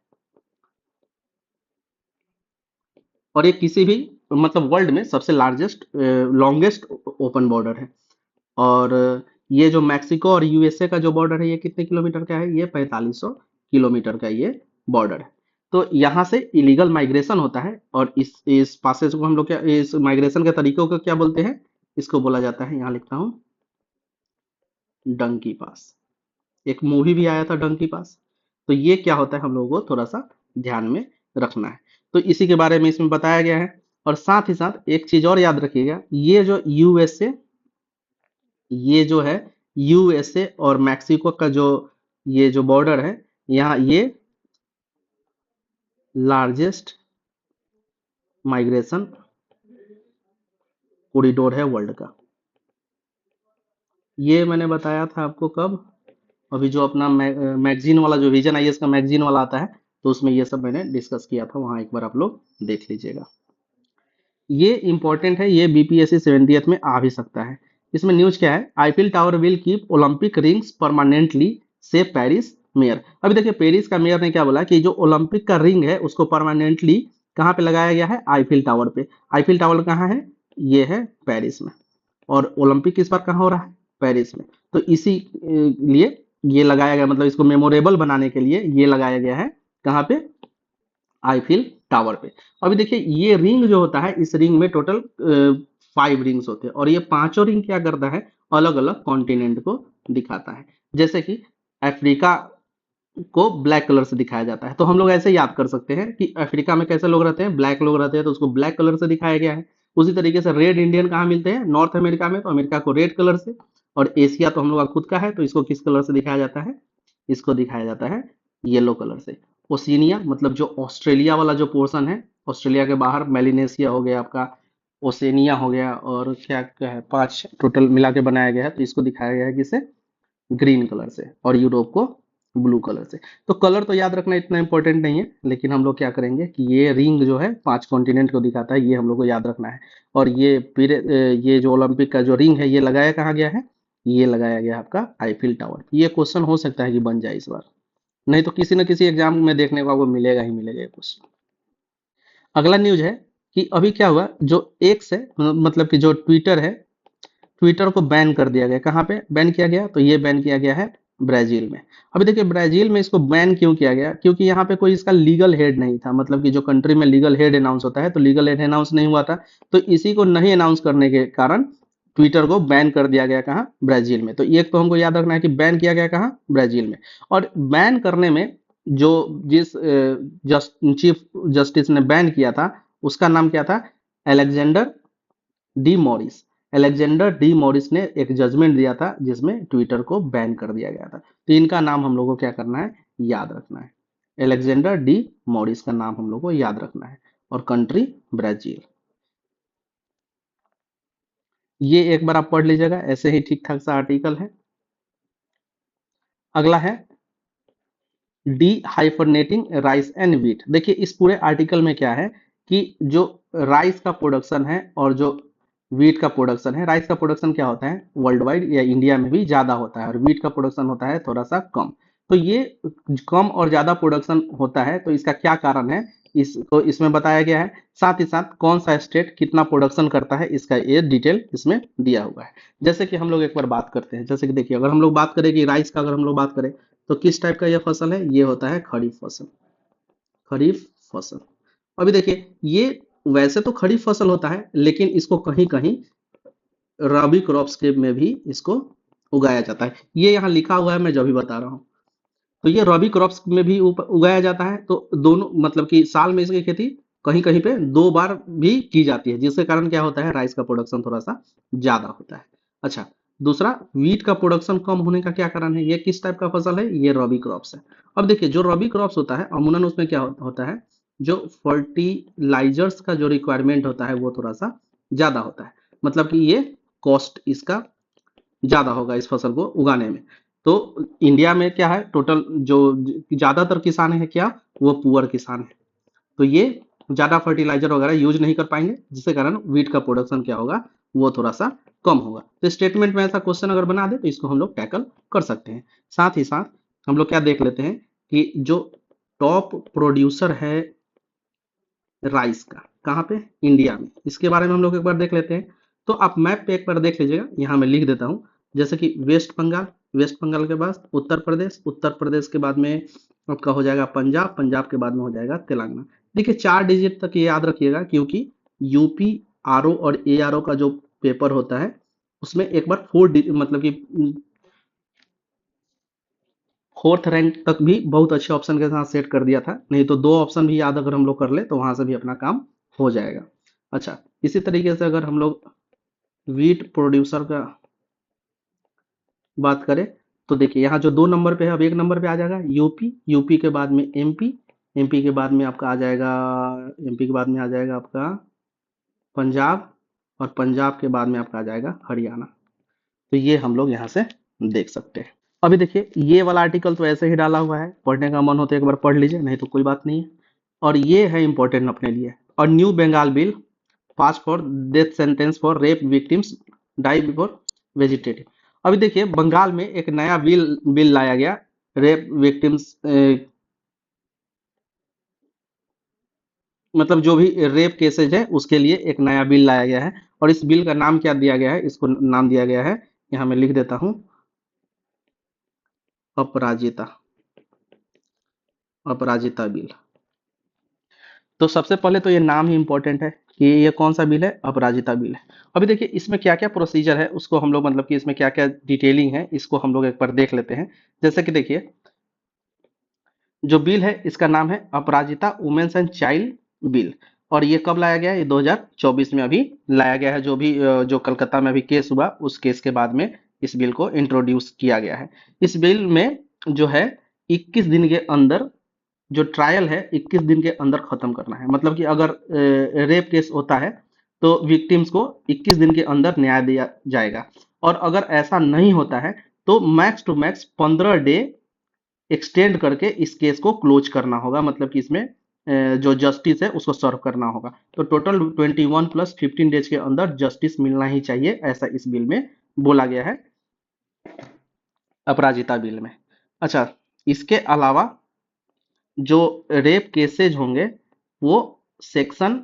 और ये किसी भी, मतलब वर्ल्ड में सबसे लार्जेस्ट लॉन्गेस्ट ओपन बॉर्डर है। और ये जो मैक्सिको और यूएसए का जो बॉर्डर है, ये कितने किलोमीटर का है, ये 4500 किलोमीटर का ये बॉर्डर है। तो यहाँ से इलीगल माइग्रेशन होता है, और इस पासेज को हम लोग क्या, इस माइग्रेशन के तरीकों को क्या बोलते हैं, इसको बोला जाता है, यहाँ लिखता हूँ, डंकी पास। एक मूवी भी आया था डंकी पास। तो ये क्या होता है, हम लोगों को थोड़ा सा ध्यान में रखना है। तो इसी के बारे में इसमें बताया गया है। और साथ ही साथ एक चीज और याद रखिएगा, ये जो यूएसए, ये जो है यूएसए और मैक्सिको का जो ये जो बॉर्डर है, यहाँ ये लार्जेस्ट माइग्रेशन कॉरिडोर है वर्ल्ड का। ये मैंने बताया था आपको कब, अभी जो अपना मैगजीन वाला, जो विजन आईएएस का मैगजीन वाला आता है, तो उसमें ये सब मैंने डिस्कस किया था, वहां एक बार आप लोग देख लीजिएगा। ये इंपॉर्टेंट है, ये बीपीएससी 70th में आ भी सकता है। इसमें न्यूज क्या है, Eiffel tower will keep Olympic rings permanently, से पेरिस मेयर। अभी देखिए पेरिस का मेयर ने क्या बोला कि जो ओलंपिक का रिंग है उसको परमानेंटली कहाँ पे लगाया गया है, आईफिल टावर पे। आईफिल टावर कहाँ है, ये है पेरिस में। और ओलंपिक इस बार कहाँ हो रहा है, पेरिस में। तो इसी लिए ये लगाया गया, मतलब इसको मेमोरेबल बनाने के लिए ये लगाया गया है, कहाँ पे, आईफिल टावर पे। अभी देखिए ये रिंग जो होता है, इस रिंग में टोटल 5 रिंग्स होते हैं, और ये पांचों रिंग क्या करता है, अलग अलग कॉन्टिनेंट को दिखाता है। जैसे कि अफ्रीका को ब्लैक कलर से दिखाया जाता है, तो हम लोग ऐसे याद कर सकते हैं कि अफ्रीका में कैसे लोग रहते हैं, ब्लैक लोग रहते हैं, तो उसको ब्लैक कलर से दिखाया गया है। उसी तरीके से रेड इंडियन कहाँ मिलते हैं, नॉर्थ अमेरिका में, तो अमेरिका को रेड कलर से। और एशिया तो हम लोग का खुद का है, तो इसको किस कलर से दिखाया जाता है, इसको दिखाया जाता है येलो कलर से। ओशिनिया मतलब जो ऑस्ट्रेलिया वाला जो पोर्शन है, ऑस्ट्रेलिया के बाहर मेलिनेशिया हो गया आपका, ओसेनिया हो गया, और क्या क्या है, 5 टोटल मिला के बनाया गया है, तो इसको दिखाया गया है किसे, ग्रीन कलर से, और यूरोप को ब्लू कलर से। तो कलर तो याद रखना इतना इंपॉर्टेंट नहीं है, लेकिन हम लोग क्या करेंगे कि ये रिंग जो है 5 कॉन्टिनेंट को दिखाता है, ये हम लोग को याद रखना है। और ये जो ओलंपिक का जो रिंग है, ये लगाया कहाँ गया है, ये लगाया गया है आपका आईफिल टावर। ये क्वेश्चन हो सकता है कि बन जाए इस बार, नहीं तो किसी न किसी एग्जाम में देखने को आपको मिलेगा ही मिलेगा ये क्वेश्चन। अगला न्यूज है कि अभी क्या हुआ, जो एक्स है, मतलब कि जो ट्विटर है, ट्विटर को बैन कर दिया गया। कहाँ पे बैन किया गया, तो ये बैन किया गया है ब्राजील में। अभी देखिए ब्राजील में इसको बैन क्यों किया गया, क्योंकि यहाँ पे कोई इसका लीगल हेड नहीं था, मतलब कि जो कंट्री में लीगल हेड अनाउंस होता है, तो लीगल हेड अनाउंस नहीं हुआ था। तो इसी को नहीं अनाउंस करने के कारण ट्विटर को बैन कर दिया गया, कहाँ, ब्राजील में। तो एक तो हमको याद रखना है कि बैन किया गया कहाँ, ब्राजील में। और बैन करने में जो जिस चीफ जस्टिस ने बैन किया था, उसका नाम क्या था, Alexander D Morris. Alexander D Morris ने एक जजमेंट दिया था, जिसमें ट्विटर को बैन कर दिया गया था। तो इनका नाम हम लोगों को क्या करना है, याद रखना है। अलेक्जेंडर डी मॉरिस का नाम हम लोग को याद रखना है, और कंट्री ब्राजील। ये एक बार आप पढ़ लीजिएगा, ऐसे ही ठीक ठाक सा आर्टिकल है। अगला है डी हाइफरनेटिंग राइस एंड व्हीट। देखिए इस पूरे आर्टिकल में क्या है कि जो राइस का प्रोडक्शन है और जो व्हीट का प्रोडक्शन है, राइस का प्रोडक्शन क्या होता है, वर्ल्ड वाइड या इंडिया में भी ज्यादा होता है, और व्हीट का प्रोडक्शन होता है थोड़ा सा कम। तो ये कम और ज्यादा प्रोडक्शन होता है, तो इसका क्या कारण है, इसको इसमें बताया गया है। साथ ही साथ कौन सा स्टेट कितना प्रोडक्शन करता है इसका ये डिटेल इसमें दिया हुआ है। जैसे कि हम लोग एक बार बात करते हैं, जैसे कि देखिए अगर हम लोग बात करें कि राइस का अगर हम लोग बात करें तो किस टाइप का ये फसल है, ये होता है खरीफ फसल। खरीफ फसल। अभी देखिए ये वैसे तो खरीफ फसल होता है, लेकिन इसको कहीं कहीं रबी क्रॉप्स के में भी इसको उगाया जाता है। ये यहाँ लिखा हुआ है, मैं जो भी बता रहा हूँ। तो ये रबी क्रॉप्स में भी उगाया जाता है। तो दोनों मतलब कि साल में इसकी खेती कहीं कहीं पे 2 बार भी की जाती है, जिसके कारण क्या होता है, राइस का प्रोडक्शन थोड़ा सा ज्यादा होता है। अच्छा, दूसरा वीट का प्रोडक्शन कम होने का क्या कारण है, ये किस टाइप का फसल है, ये रबी क्रॉप्स है। अब देखिए जो रबी क्रॉप्स होता है अमूमन उसमें क्या होता है, जो फर्टिलाइजर्स का जो रिक्वायरमेंट होता है वो थोड़ा सा ज्यादा होता है। मतलब कि ये कॉस्ट इसका ज्यादा होगा इस फसल को उगाने में। तो इंडिया में क्या है, टोटल जो ज्यादातर किसान है क्या, वो पुअर किसान है। तो ये ज्यादा फर्टिलाइजर वगैरह यूज नहीं कर पाएंगे, जिसके कारण वीट का प्रोडक्शन क्या होगा, वो थोड़ा सा कम होगा। तो स्टेटमेंट में ऐसा क्वेश्चन अगर बना दे तो इसको हम लोग टैकल कर सकते हैं। साथ ही साथ हम लोग क्या देख लेते हैं कि जो टॉप प्रोड्यूसर है राइस का, कहाँ पे, इंडिया में, इसके बारे में हम लोग एक बार देख लेते हैं। तो आप मैप पे एक बार देख लीजिएगा, यहाँ मैं लिख देता हूँ। जैसे कि वेस्ट बंगाल, वेस्ट बंगाल के बाद उत्तर प्रदेश, उत्तर प्रदेश के बाद में आपका हो जाएगा पंजाब, पंजाब के बाद में हो जाएगा तेलंगाना। देखिए 4 डिजिट तक ये याद रखिएगा, क्योंकि यूपी आरओ और एआरओ का जो पेपर होता है उसमें एक बार मतलब कि फोर्थ रैंक तक भी बहुत अच्छे ऑप्शन के साथ सेट कर दिया था। नहीं तो 2 ऑप्शन भी याद अगर हम लोग कर ले तो वहां से भी अपना काम हो जाएगा। अच्छा, इसी तरीके से अगर हम लोग वीट प्रोड्यूसर का बात करें तो देखिए यहाँ जो 2 नंबर पे है, अब 1 नंबर पे आ जाएगा यूपी, यूपी के बाद में एमपी, एमपी के बाद में आपका आ जाएगा, एमपी के बाद में आ जाएगा आपका पंजाब, और पंजाब के बाद में आपका आ जाएगा हरियाणा। तो ये हम लोग यहाँ से देख सकते हैं। अभी देखिए ये वाला आर्टिकल तो ऐसे ही डाला हुआ है, पढ़ने का मन हो तो एक बार पढ़ लीजिए, नहीं तो कोई बात नहीं है। और ये है इंपॉर्टेंट अपने लिए, और new Bengal bill pass for death sentence for rape victims die before vegetative. अभी देखिए बंगाल में एक नया बिल बिल लाया गया, रेप विक्टिम्स मतलब जो भी रेप केसेज है उसके लिए एक नया बिल लाया गया है। और इस बिल का नाम क्या दिया गया है, इसको नाम दिया गया है, यहाँ मैं लिख देता हूँ, अपराजिता, अपराजिता बिल। तो सबसे पहले तो ये नाम ही इंपॉर्टेंट है कि ये कौन सा बिल है, अपराजिता बिल है। अभी देखिए इसमें क्या क्या प्रोसीजर है उसको हम लोग मतलब कि इसमें क्या क्या डिटेलिंग है इसको हम लोग एक बार देख लेते हैं। जैसे कि देखिए जो बिल है इसका नाम है अपराजिता वुमेन्स एंड चाइल्ड बिल। और ये कब लाया गया है, ये 2024 में अभी लाया गया है। जो भी जो कलकत्ता में अभी केस हुआ उस केस के बाद में इस बिल को इंट्रोड्यूस किया गया है। इस बिल में जो है 21 दिन के अंदर जो ट्रायल है 21 दिन के अंदर खत्म करना है। मतलब कि अगर रेप केस होता है तो विक्टिम्स को 21 दिन के अंदर न्याय दिया जाएगा। और अगर ऐसा नहीं होता है तो max to max 15 day extend करके इस केस को क्लोज करना होगा। मतलब कि इसमें जो जस्टिस है उसको सर्व करना होगा। तो टोटल 21 प्लस 15 डेज के अंदर जस्टिस मिलना ही चाहिए, ऐसा इस बिल में बोला गया है, अपराजिता बिल में। अच्छा, इसके अलावा जो रेप केसेज होंगे वो सेक्शन,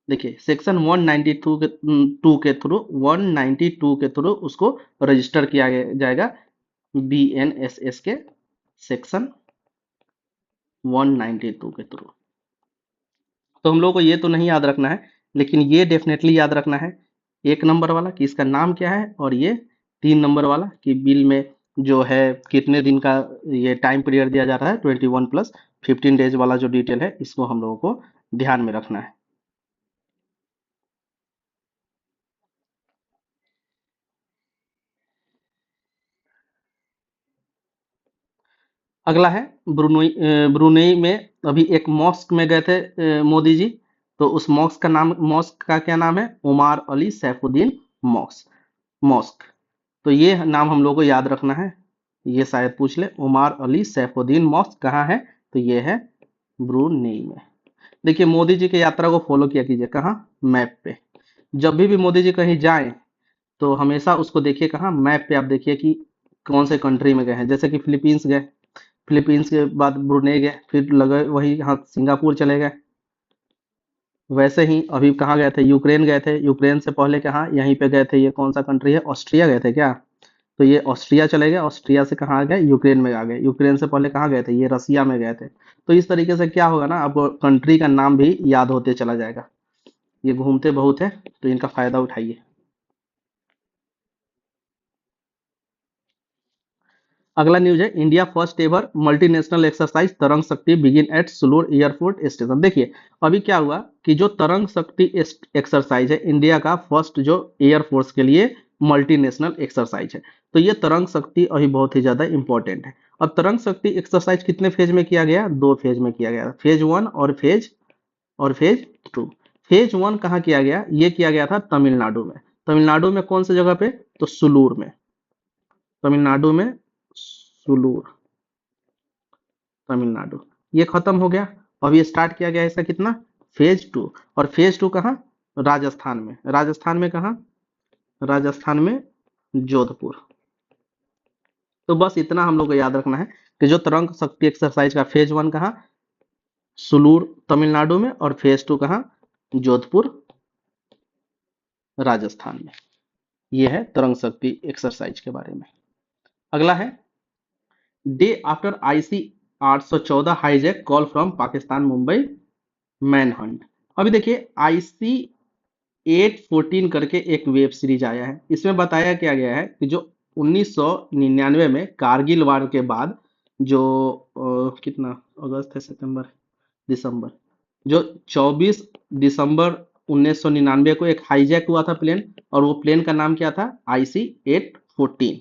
देखिए सेक्शन 192 के थ्रू 192 के थ्रू उसको रजिस्टर किया जाएगा, बीएनएसएस के सेक्शन 192 के थ्रू। तो हम लोग को ये तो नहीं याद रखना है, लेकिन ये डेफिनेटली याद रखना है, 1 नंबर वाला कि इसका नाम क्या है, और ये 3 नंबर वाला कि बिल में जो है कितने दिन का ये टाइम पीरियड दिया जा रहा है, 21 प्लस 15 डेज वाला जो डिटेल है इसको हम लोगों को ध्यान में रखना है। अगला है ब्रुनई। ब्रुनई में अभी एक मॉस्क में गए थे मोदी जी। तो उस मॉस्क का क्या नाम है, उमार अली सैफुद्दीन मॉस्क, मॉस्क। तो ये नाम हम लोग को याद रखना है, ये शायद पूछ ले, उमार अली सैफुद्दीन मॉस्क कहाँ है, तो ये है ब्रुनई में। देखिए मोदी जी की यात्रा को फॉलो किया कीजिए, कहाँ, मैप पे। जब भी मोदी जी कहीं जाएं तो हमेशा उसको देखिए कहाँ, मैप पे आप देखिए कि कौन से कंट्री में गए हैं। जैसे कि फिलीपींस गए, फिलीपींस के बाद ब्रुनेई गए, फिर लगे वही यहाँ सिंगापुर चले गए। वैसे ही अभी कहाँ गए थे, यूक्रेन गए थे। यूक्रेन से पहले कहाँ, यहीं पे गए थे, ये कौन सा कंट्री है, ऑस्ट्रिया गए थे क्या? तो ये ऑस्ट्रिया चले गए, ऑस्ट्रिया से कहाँ आ गए, यूक्रेन में आ गए। यूक्रेन से पहले कहाँ गए थे, ये रसिया में गए थे। तो इस तरीके से क्या होगा ना, आपको कंट्री का नाम भी याद होते चला जाएगा। ये घूमते बहुत है, तो इनका फायदा उठाइए। अगला न्यूज है, India first ever multinational exercise तरंग शक्ति begin eight Sulur airport station. देखिए अभी क्या हुआ कि जो तरंग शक्ति एक्सरसाइज है, इंडिया का फर्स्ट जो एयरफोर्स के लिए मल्टीनेशनल एक्सरसाइज है। तो ये तरंग शक्ति अभी बहुत ही ज्यादा इंपॉर्टेंट है। अब तरंग शक्ति एक्सरसाइज कितने फेज में किया गया, 2 फेज में किया गया, फेज 1 और फेज 2। फेज 1 कहाँ किया गया, ये किया गया था तमिलनाडु में। तमिलनाडु में कौन सी जगह पे, तो सुलूर में। तमिलनाडु में सुलूर, तमिलनाडु। ये खत्म हो गया। अभी स्टार्ट किया गया इसका कितना, फेज 2। और फेज 2 कहाँ, राजस्थान में। राजस्थान में कहाँ, राजस्थान में जोधपुर। तो बस इतना हम लोग को याद रखना है कि जो तरंग शक्ति एक्सरसाइज का फेज 1 कहाँ, सुलूर तमिलनाडु में, और फेज 2 कहाँ, जोधपुर राजस्थान में। ये है तरंग शक्ति एक्सरसाइज के बारे में। अगला है, day after IC 814 hijack call from Pakistan Mumbai man Hunt. अभी देखिए आईसी 814 करके एक वेब सीरीज आया है। इसमें बताया क्या गया है कि जो 1999 में कारगिल वार के बाद जो कितना अगस्त है, सितंबर, दिसंबर, जो 24 दिसंबर 1999 को एक हाईजैक हुआ था प्लेन, और वो प्लेन का नाम क्या था, आईसी 814।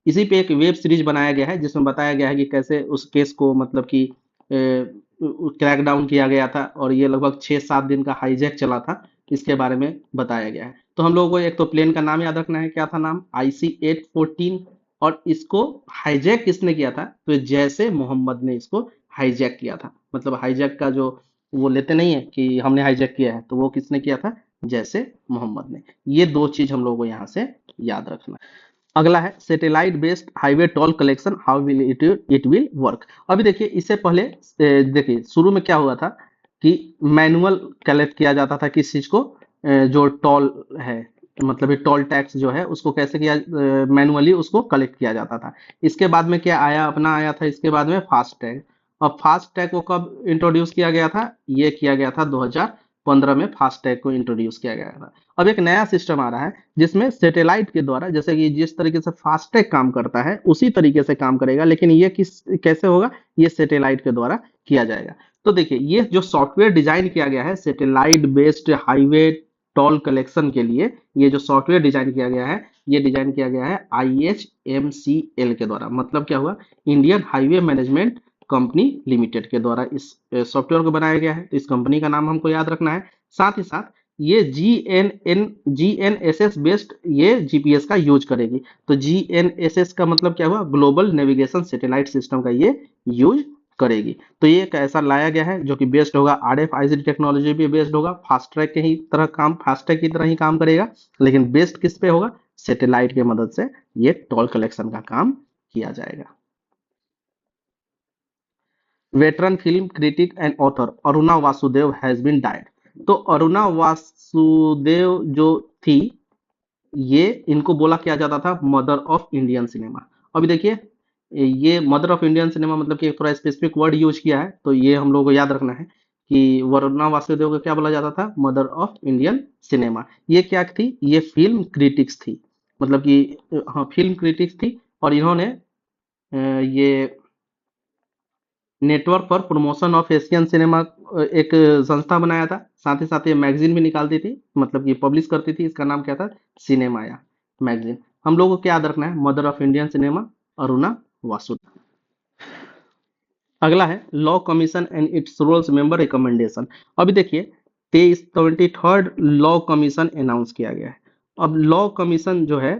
इसी पे एक वेब सीरीज बनाया गया है जिसमें बताया गया है कि कैसे उस केस को मतलब कि क्रैकडाउन किया गया था, और ये लगभग 6-7 दिन का हाईजैक चला था। इसके बारे में बताया गया है। तो हम लोगों को एक तो प्लेन का नाम याद रखना है, क्या था नाम, आईसी 814। और इसको हाईजैक किसने किया था, तो जैसे मोहम्मद ने इसको हाईजैक किया था। मतलब हाईजैक का जो वो लेते नहीं है कि हमने हाईजैक किया है, तो वो किसने किया था, जैसे मोहम्मद ने। ये दो चीज हम लोगों को यहाँ से याद रखना है। अगला है, satellite based highway toll collection how will it will work. अभी देखिए इससे पहले देखिए शुरू में क्या हुआ था कि मैनुअल कलेक्ट किया जाता था किस चीज को, जो टोल है, मतलब ये टोल टैक्स जो है उसको कैसे किया, मैनुअली उसको कलेक्ट किया जाता था। इसके बाद में क्या आया, अपना आया था इसके बाद में फास्ट टैग। और फास्ट टैग को कब इंट्रोड्यूस किया गया था, ये किया गया था 2015 में फास्ट टैग को इंट्रोड्यूस किया गया था। अब एक नया सिस्टम आ रहा है जिसमें सैटेलाइट के द्वारा, जैसे कि जिस तरीके से फास्टैग काम करता है उसी तरीके से काम करेगा, लेकिन ये किस कैसे होगा, ये सैटेलाइट के द्वारा किया जाएगा। तो देखिए ये जो सॉफ्टवेयर डिजाइन किया गया है satellite based highway toll collection के लिए, ये जो सॉफ्टवेयर डिजाइन किया गया है, ये डिजाइन किया गया है IHMCL के द्वारा। मतलब क्या हुआ, Indian highway management company limited के द्वारा इस सॉफ्टवेयर को बनाया गया है। तो इस कंपनी का नाम हमको याद रखना है। साथ ही साथ ये GNSS बेस्ड ये जीपीएस का यूज करेगी। तो GNSS का मतलब क्या हुआ, ग्लोबल नेविगेशन सैटेलाइट सिस्टम का ये यूज करेगी। तो ये एक ऐसा लाया गया है जो कि बेस्ड होगा RFID टेक्नोलॉजी पे बेस्ड होगा, फास्ट ट्रैक के ही तरह काम, फास्ट ट्रैक की तरह ही काम करेगा, लेकिन बेस्ड किस पे होगा, सैटेलाइट की मदद से ये टोल कलेक्शन का काम किया जाएगा। Veteran film critic and author Aruna Vasudev has been died. तो अरुणा वासुदेव जो थी, ये इनको बोला किया जाता था मदर ऑफ इंडियन सिनेमा। अभी देखिए ये मदर ऑफ इंडियन सिनेमा मतलब कि थोड़ा स्पेसिफिक वर्ड यूज किया है, तो ये हम लोगों को याद रखना है कि वरुणा वासुदेव को क्या बोला जाता था, मदर ऑफ इंडियन सिनेमा। ये क्या थी, ये फिल्म क्रिटिक्स थी, मतलब कि हाँ फिल्म क्रिटिक्स थी। और इन्होंने ये network for promotion of Asian cinema एक संस्था बनाया था। साथ ही साथ ये मैगजीन भी निकालती थी, मतलब कि पब्लिश करती थी। इसका नाम क्या था, सिनेमाया मैगजीन। हम लोगों को क्या याद रखना है, mother of Indian cinema Aruna Vasu. अगला है law commission and it's rules member recommendation. अभी देखिए 23rd लॉ कमीशन अनाउंस किया गया है। अब लॉ कमीशन जो है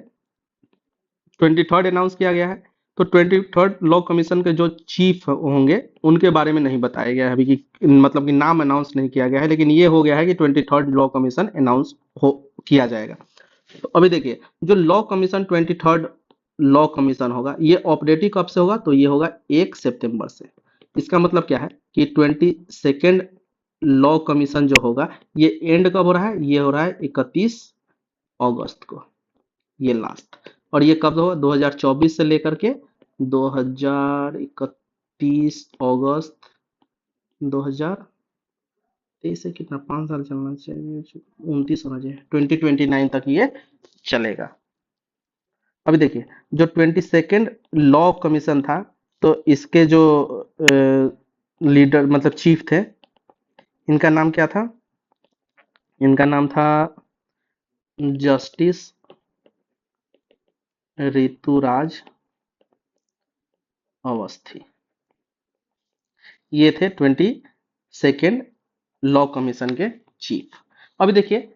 23rd अनाउंस किया गया है। तो 23rd लॉ कमीशन के जो चीफ होंगे उनके बारे में नहीं बताया गया है अभी कि, मतलब कि नाम अनाउंस नहीं किया गया है, लेकिन ये हो गया है कि 23rd लॉ कमीशन अनाउंस हो किया जाएगा। तो अभी देखिए जो law commission 23rd law commission होगा, ये ऑपरेटिव कब से होगा, तो ये होगा 1 सितंबर से। इसका मतलब क्या है कि 22nd लॉ कमीशन जो होगा ये एंड कब हो रहा है, ये हो रहा है 31 अगस्त को, ये लास्ट। और ये कब होगा, 2024 से लेकर के 2031 अगस्त 2023 से कितना 5 साल चलना चाहिए, 29 होना चाहिए, 2029 तक ये चलेगा। अभी देखिए जो 22nd लॉ कमीशन था, तो इसके जो लीडर मतलब चीफ थे, इनका नाम क्या था, इनका नाम था जस्टिस ऋतुराज अवस्थी। ये थे 22nd लॉ कमीशन के चीफ। अभी देखिए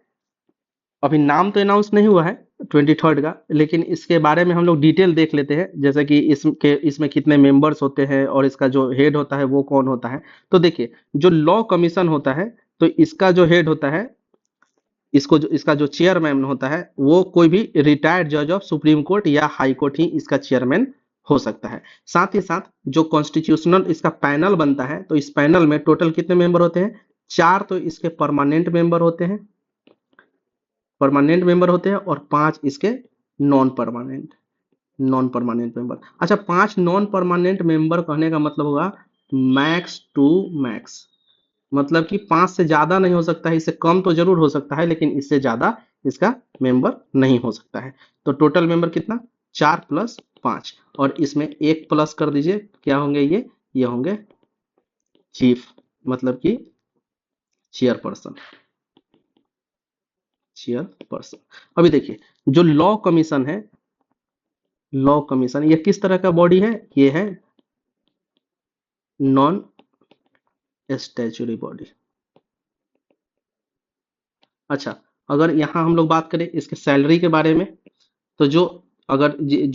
अभी नाम तो अनाउंस नहीं हुआ है 23rd का, लेकिन इसके बारे में हम लोग डिटेल देख लेते हैं, जैसे कि इसमें कितने मेंबर्स होते हैं और इसका जो हेड होता है वो कौन होता है। तो देखिए जो लॉ कमीशन होता है, तो इसका जो हेड होता है, इसका जो चेयरमैन होता है वो कोई भी रिटायर्ड जज ऑफ सुप्रीम कोर्ट या हाई कोर्ट ही इसका चेयरमैन हो सकता है। साथ ही साथ जो कॉन्स्टिट्यूशनल इसका पैनल बनता है, तो इस पैनल में टोटल कितने मेंबर होते हैं, 4 तो इसके परमानेंट मेंबर होते हैं, और 5 इसके नॉन परमानेंट मेंबर। अच्छा, 5 नॉन परमानेंट मेंबर कहने का मतलब होगा मैक्स टू मैक्स, मतलब कि 5 से ज्यादा नहीं हो सकता है, इससे कम तो जरूर हो सकता है लेकिन इससे ज्यादा इसका मेंबर नहीं हो सकता है। तो टोटल मेंबर कितना, 4 + 5, और इसमें 1 प्लस कर दीजिए, क्या होंगे ये होंगे चीफ, मतलब कि चेयरपर्सन। अभी देखिए जो लॉ कमीशन है, ये किस तरह का बॉडी है, ये है नॉन स्टैच्यूटरी बॉडी। अच्छा, अगर यहाँ हम लोग बात करें इसके सैलरी के बारे में, तो जो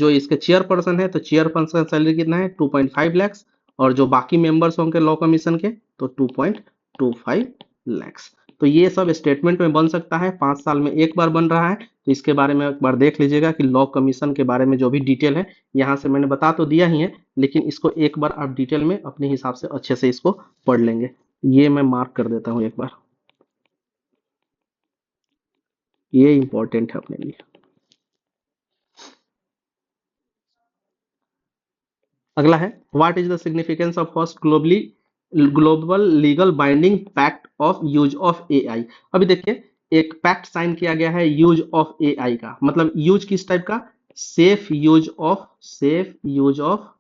इसके चेयरपर्सन है, तो चेयरपर्सन का सैलरी कितना है, 2.5 लाख, और जो बाकी मेंबर्स होंगे लॉ कमीशन के, तो 2.25 लाख। तो ये सब स्टेटमेंट में बन सकता है, 5 साल में एक बार बन रहा है। तो इसके बारे में एक बार देख लीजिएगा कि लॉ कमीशन के बारे में जो भी डिटेल है, यहाँ से मैंने बता तो दिया ही है, लेकिन इसको एक बार आप डिटेल में अपने हिसाब से अच्छे से इसको पढ़ लेंगे। ये मैं मार्क कर देता हूँ एक बार, ये इंपॉर्टेंट है अपने लिए। अगला है what is the significance of first global legal binding pact of use of AI. अभी देखिए एक पैक्ट साइन किया गया है यूज ऑफ एआई का, मतलब यूज किस टाइप का, सेफ यूज ऑफ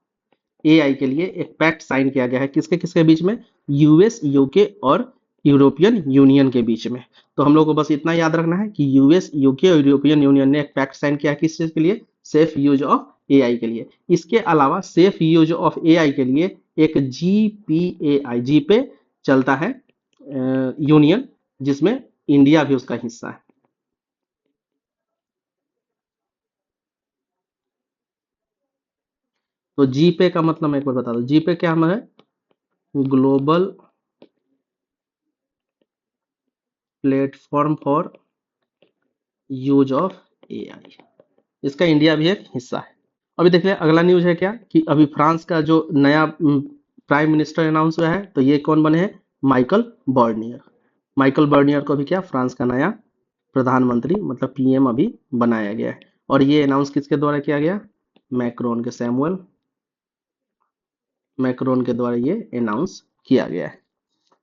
एआई के लिए एक पैक्ट साइन किया गया है, किसके किसके बीच में, यूएस, यूके और यूरोपियन यूनियन के बीच में। तो हम लोग को बस इतना याद रखना है कि यूएस, यूके और यूरोपियन यूनियन ने एक पैक्ट साइन किया किस चीज के लिए, सेफ यूज ऑफ एआई के लिए। इसके अलावा सेफ यूज ऑफ एआई के लिए एक जीपीएआई, जी पे चलता है यूनियन, जिसमें इंडिया भी उसका हिस्सा है। तो जीपे का मतलब मैं एक बार बता दूं, जीपे क्या है, global platform for use of AI, इसका इंडिया भी एक हिस्सा है। अभी देख ले अगला न्यूज है क्या, कि अभी फ्रांस का जो नया प्राइम मिनिस्टर अनाउंस हुआ है, तो ये कौन बने हैं, माइकल बर्नियर। माइकल बर्नियर को भी क्या फ्रांस का नया प्रधानमंत्री मतलब पीएम अभी बनाया गया है। और ये अनाउंस किसके द्वारा किया गया, मैक्रोन के, सैमुअल मैक्रोन के द्वारा ये अनाउंस किया गया है।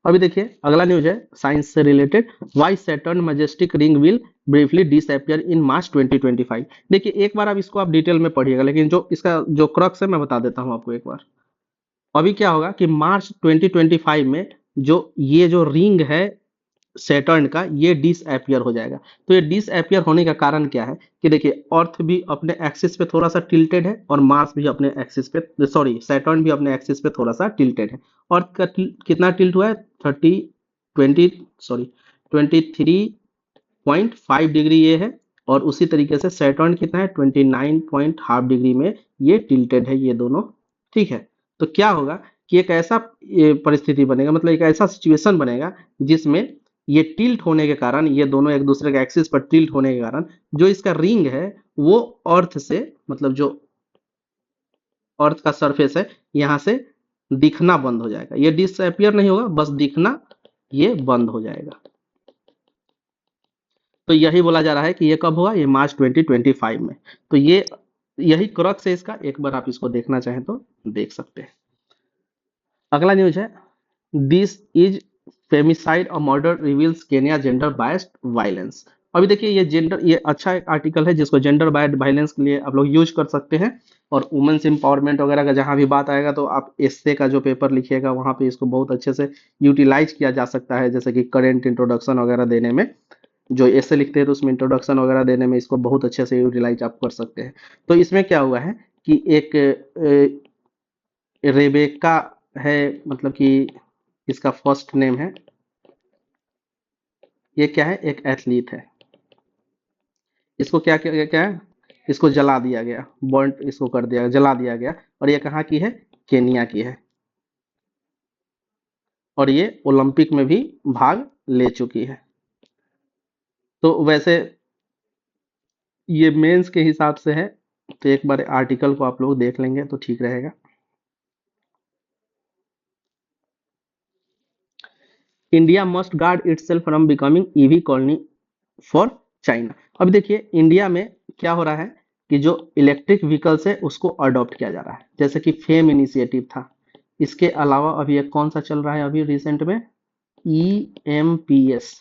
अभी देखिए अगला न्यूज है साइंस से related, why Saturn majestic ring will briefly disappear in March 2025। देखिए एक बार आप इसको आप डिटेल में पढ़िएगा, लेकिन जो इसका जो क्रक्स है मैं बता देता हूं आपको एक बार। अभी क्या होगा कि मार्च 2025 में जो रिंग है सैटर्न का, ये डिसअपियर हो जाएगा। तो ये डिसअपियर होने का कारण क्या है कि देखिए अर्थ भी अपने एक्सिस पे थोड़ा सा टिल्टेड है, और मार्स भी अपने एक्सिस पे, सॉरी सैटर्न भी अपने एक्सिस पे थोड़ा सा टिल्टेड है। अर्थ का कितना टिल्ट हुआ है, 23.5 डिग्री ये है, और उसी तरीके से सैटर्न कितना है, 29.5 डिग्री में ये टिल्टेड है, ये दोनों। ठीक है, तो क्या होगा कि एक ऐसा परिस्थिति बनेगा, मतलब एक ऐसा सिचुएशन बनेगा जिसमें ये टिल्ट होने के कारण, ये दोनों एक दूसरे के एक्सिस पर टिल्ट होने के कारण जो इसका रिंग है वो अर्थ से, मतलब जो अर्थ का सरफेस है यहाँ से दिखना बंद हो जाएगा, ये डिसअपियर नहीं होगा, बस दिखना ये बंद हो जाएगा। तो यही बोला जा रहा है कि ये कब होगा, ये मार्च 2025 में। तो ये यही क्रक्स है इसका, एक बार आप इसको देखना चाहें तो देख सकते हैं। अगला न्यूज है, दिस इज फेमिसाइड और murder reveals Kenya gender biased violence. अभी देखिए ये अच्छा एक आर्टिकल है जिसको जेंडर बायस्ड वायलेंस के लिए आप लोग यूज कर सकते हैं। और वुमेन्स एम्पावरमेंट वगैरह का जहां भी बात आएगा तो आप एस्से का जो पेपर लिखिएगा वहां पे इसको बहुत अच्छे से यूटिलाइज किया जा सकता है, जैसे कि करेंट इंट्रोडक्शन वगैरह देने में, जो ऐसे लिखते हैं तो उसमें इंट्रोडक्शन वगैरह देने में इसको बहुत अच्छे से यूटिलाइज आप कर सकते हैं। तो इसमें क्या हुआ है कि एक रेबेका है, मतलब कि इसका फर्स्ट नेम है, ये क्या है, एक एथलीट है। इसको क्या क्या क्या है, इसको जला दिया गया, बर्न इसको कर दिया, जला दिया गया। और ये कहाँ की है, केनिया की है। और ये ओलंपिक में भी भाग ले चुकी है। तो वैसे ये मेंस के हिसाब से है, तो एक बार आर्टिकल को आप लोग देख लेंगे तो ठीक रहेगा। India must guard itself from becoming EV colony for China. अब देखिए इंडिया में क्या हो रहा है कि जो इलेक्ट्रिक व्हीकल्स है उसको अडॉप्ट किया जा रहा है, जैसे कि फेम इनिशिएटिव था। इसके अलावा अभी एक कौन सा चल रहा है अभी रिसेंट में, EMPS,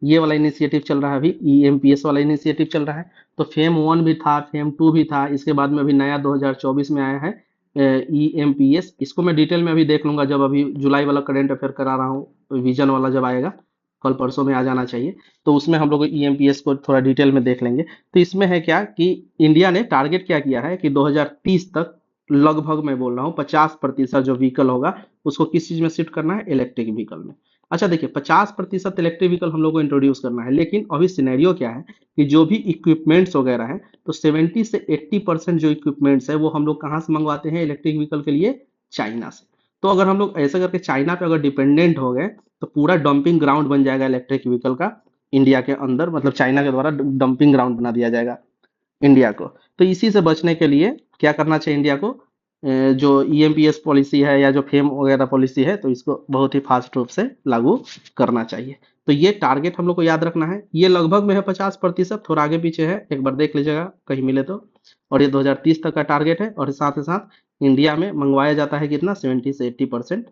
ये वाला इनिशिएटिव चल रहा है अभी, EMPS वाला इनिशिएटिव चल रहा है। तो फेम 1 भी था, फेम 2 भी था, इसके बाद में अभी नया 2024 में आया है EMPS। इसको मैं डिटेल में अभी देख लूंगा जब अभी जुलाई वाला करंट अफेयर करा रहा हूँ, विजन वाला जब आएगा, कल परसों में आ जाना चाहिए, तो उसमें हम लोग EMPS को थोड़ा डिटेल में देख लेंगे। तो इसमें है क्या कि इंडिया ने टारगेट क्या किया है कि 2030 तक लगभग मैं बोल रहा हूँ 50% जो व्हीकल होगा उसको किस चीज में शिफ्ट करना है, इलेक्ट्रिक व्हीकल में। अच्छा देखिए 50% इलेक्ट्रिक व्हीकल हम लोग को इंट्रोड्यूस करना है, लेकिन अभी सिनेरियो क्या है कि जो भी इक्विपमेंट्स वगैरह है, तो 70 से 80% जो इक्विपमेंट्स है वो हम लोग कहाँ से मंगवाते हैं इलेक्ट्रिक व्हीकल के लिए, चाइना से। तो अगर हम लोग ऐसा करके चाइना पे अगर डिपेंडेंट हो गए तो पूरा डंपिंग ग्राउंड बन जाएगा इलेक्ट्रिक व्हीकल का इंडिया के अंदर, मतलब चाइना के द्वारा डंपिंग ग्राउंड बना दिया जाएगा इंडिया को। तो इसी से बचने के लिए क्या करना चाहिए इंडिया को, जो EMPS पॉलिसी है या जो फेम वगैरह पॉलिसी है, तो इसको बहुत ही फास्ट रूप से लागू करना चाहिए। तो ये टारगेट हम लोग को याद रखना है, ये लगभग में है 50%, थोड़ा आगे पीछे है, एक बार देख लीजिएगा कहीं मिले तो। और ये 2030 तक का टारगेट है, और साथ ही साथ इंडिया में मंगवाया जाता है कितना, 70 से 80%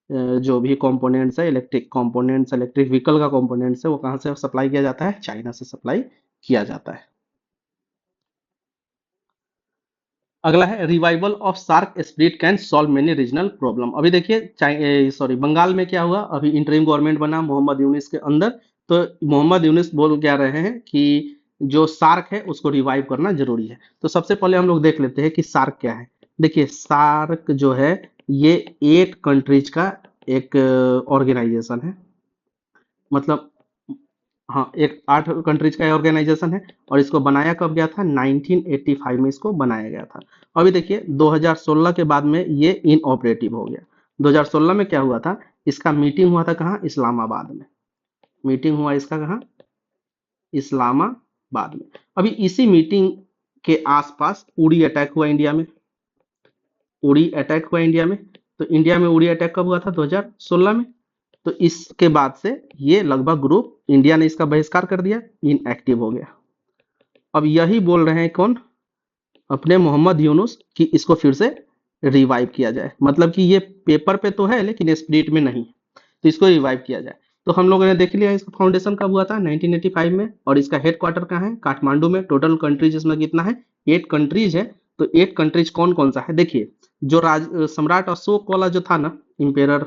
जो भी कंपोनेंट्स है, इलेक्ट्रिक कंपोनेंट्स, इलेक्ट्रिक व्हीकल का कंपोनेंट्स है, वो कहाँ से सप्लाई किया जाता है, चाइना से सप्लाई किया जाता है। अगला है revival of SAARC spirit can solve many regional problem. अभी देखिए सॉरी बंगाल में क्या हुआ, अभी इंटरिम गवर्नमेंट बना मोहम्मद यूनिस के अंदर। तो मोहम्मद यूनिस बोल क्या रहे हैं कि जो सार्क है उसको रिवाइव करना जरूरी है। तो सबसे पहले हम लोग देख लेते हैं कि सार्क क्या है। देखिए सार्क जो है ये 8 कंट्रीज का एक ऑर्गेनाइजेशन है, मतलब हाँ एक 8 कंट्रीज का ऑर्गेनाइजेशन है। और इसको बनाया कब गया था, 1985 में इसको बनाया गया था। अभी देखिए 2016 के बाद में ये इनऑपरेटिव हो गया। 2016 में क्या हुआ था, इसका मीटिंग हुआ था कहाँ, इस्लामाबाद में। मीटिंग हुआ इसका कहाँ, इस्लामाबाद में। अभी इसी मीटिंग के आसपास उड़ी अटैक हुआ इंडिया में, उड़ी अटैक हुआ इंडिया में। तो इंडिया में उड़ी अटैक कब हुआ था, 2016 में। तो इसके बाद से ये लगभग ग्रुप इंडिया ने इसका बहिष्कार कर दिया, इनएक्टिव हो गया। अब यही बोल रहे हैं कौन, अपने मोहम्मद यूनुस, कि इसको फिर से रिवाइव किया जाए। मतलब कि ये पेपर पे तो है लेकिन स्पिरिट में नहीं, तो इसको रिवाइव किया जाए। तो हम लोगों ने देख लिया इसका फाउंडेशन कब हुआ था, 1985 में। और इसका हेडक्वार्टर कहाँ है, काठमांडू में। टोटल कंट्रीज इसमें कितना है, 8 कंट्रीज है। तो 8 कंट्रीज कौन कौन सा है, देखिए जो सम्राट अशोक वाला जो था ना, इंपेरर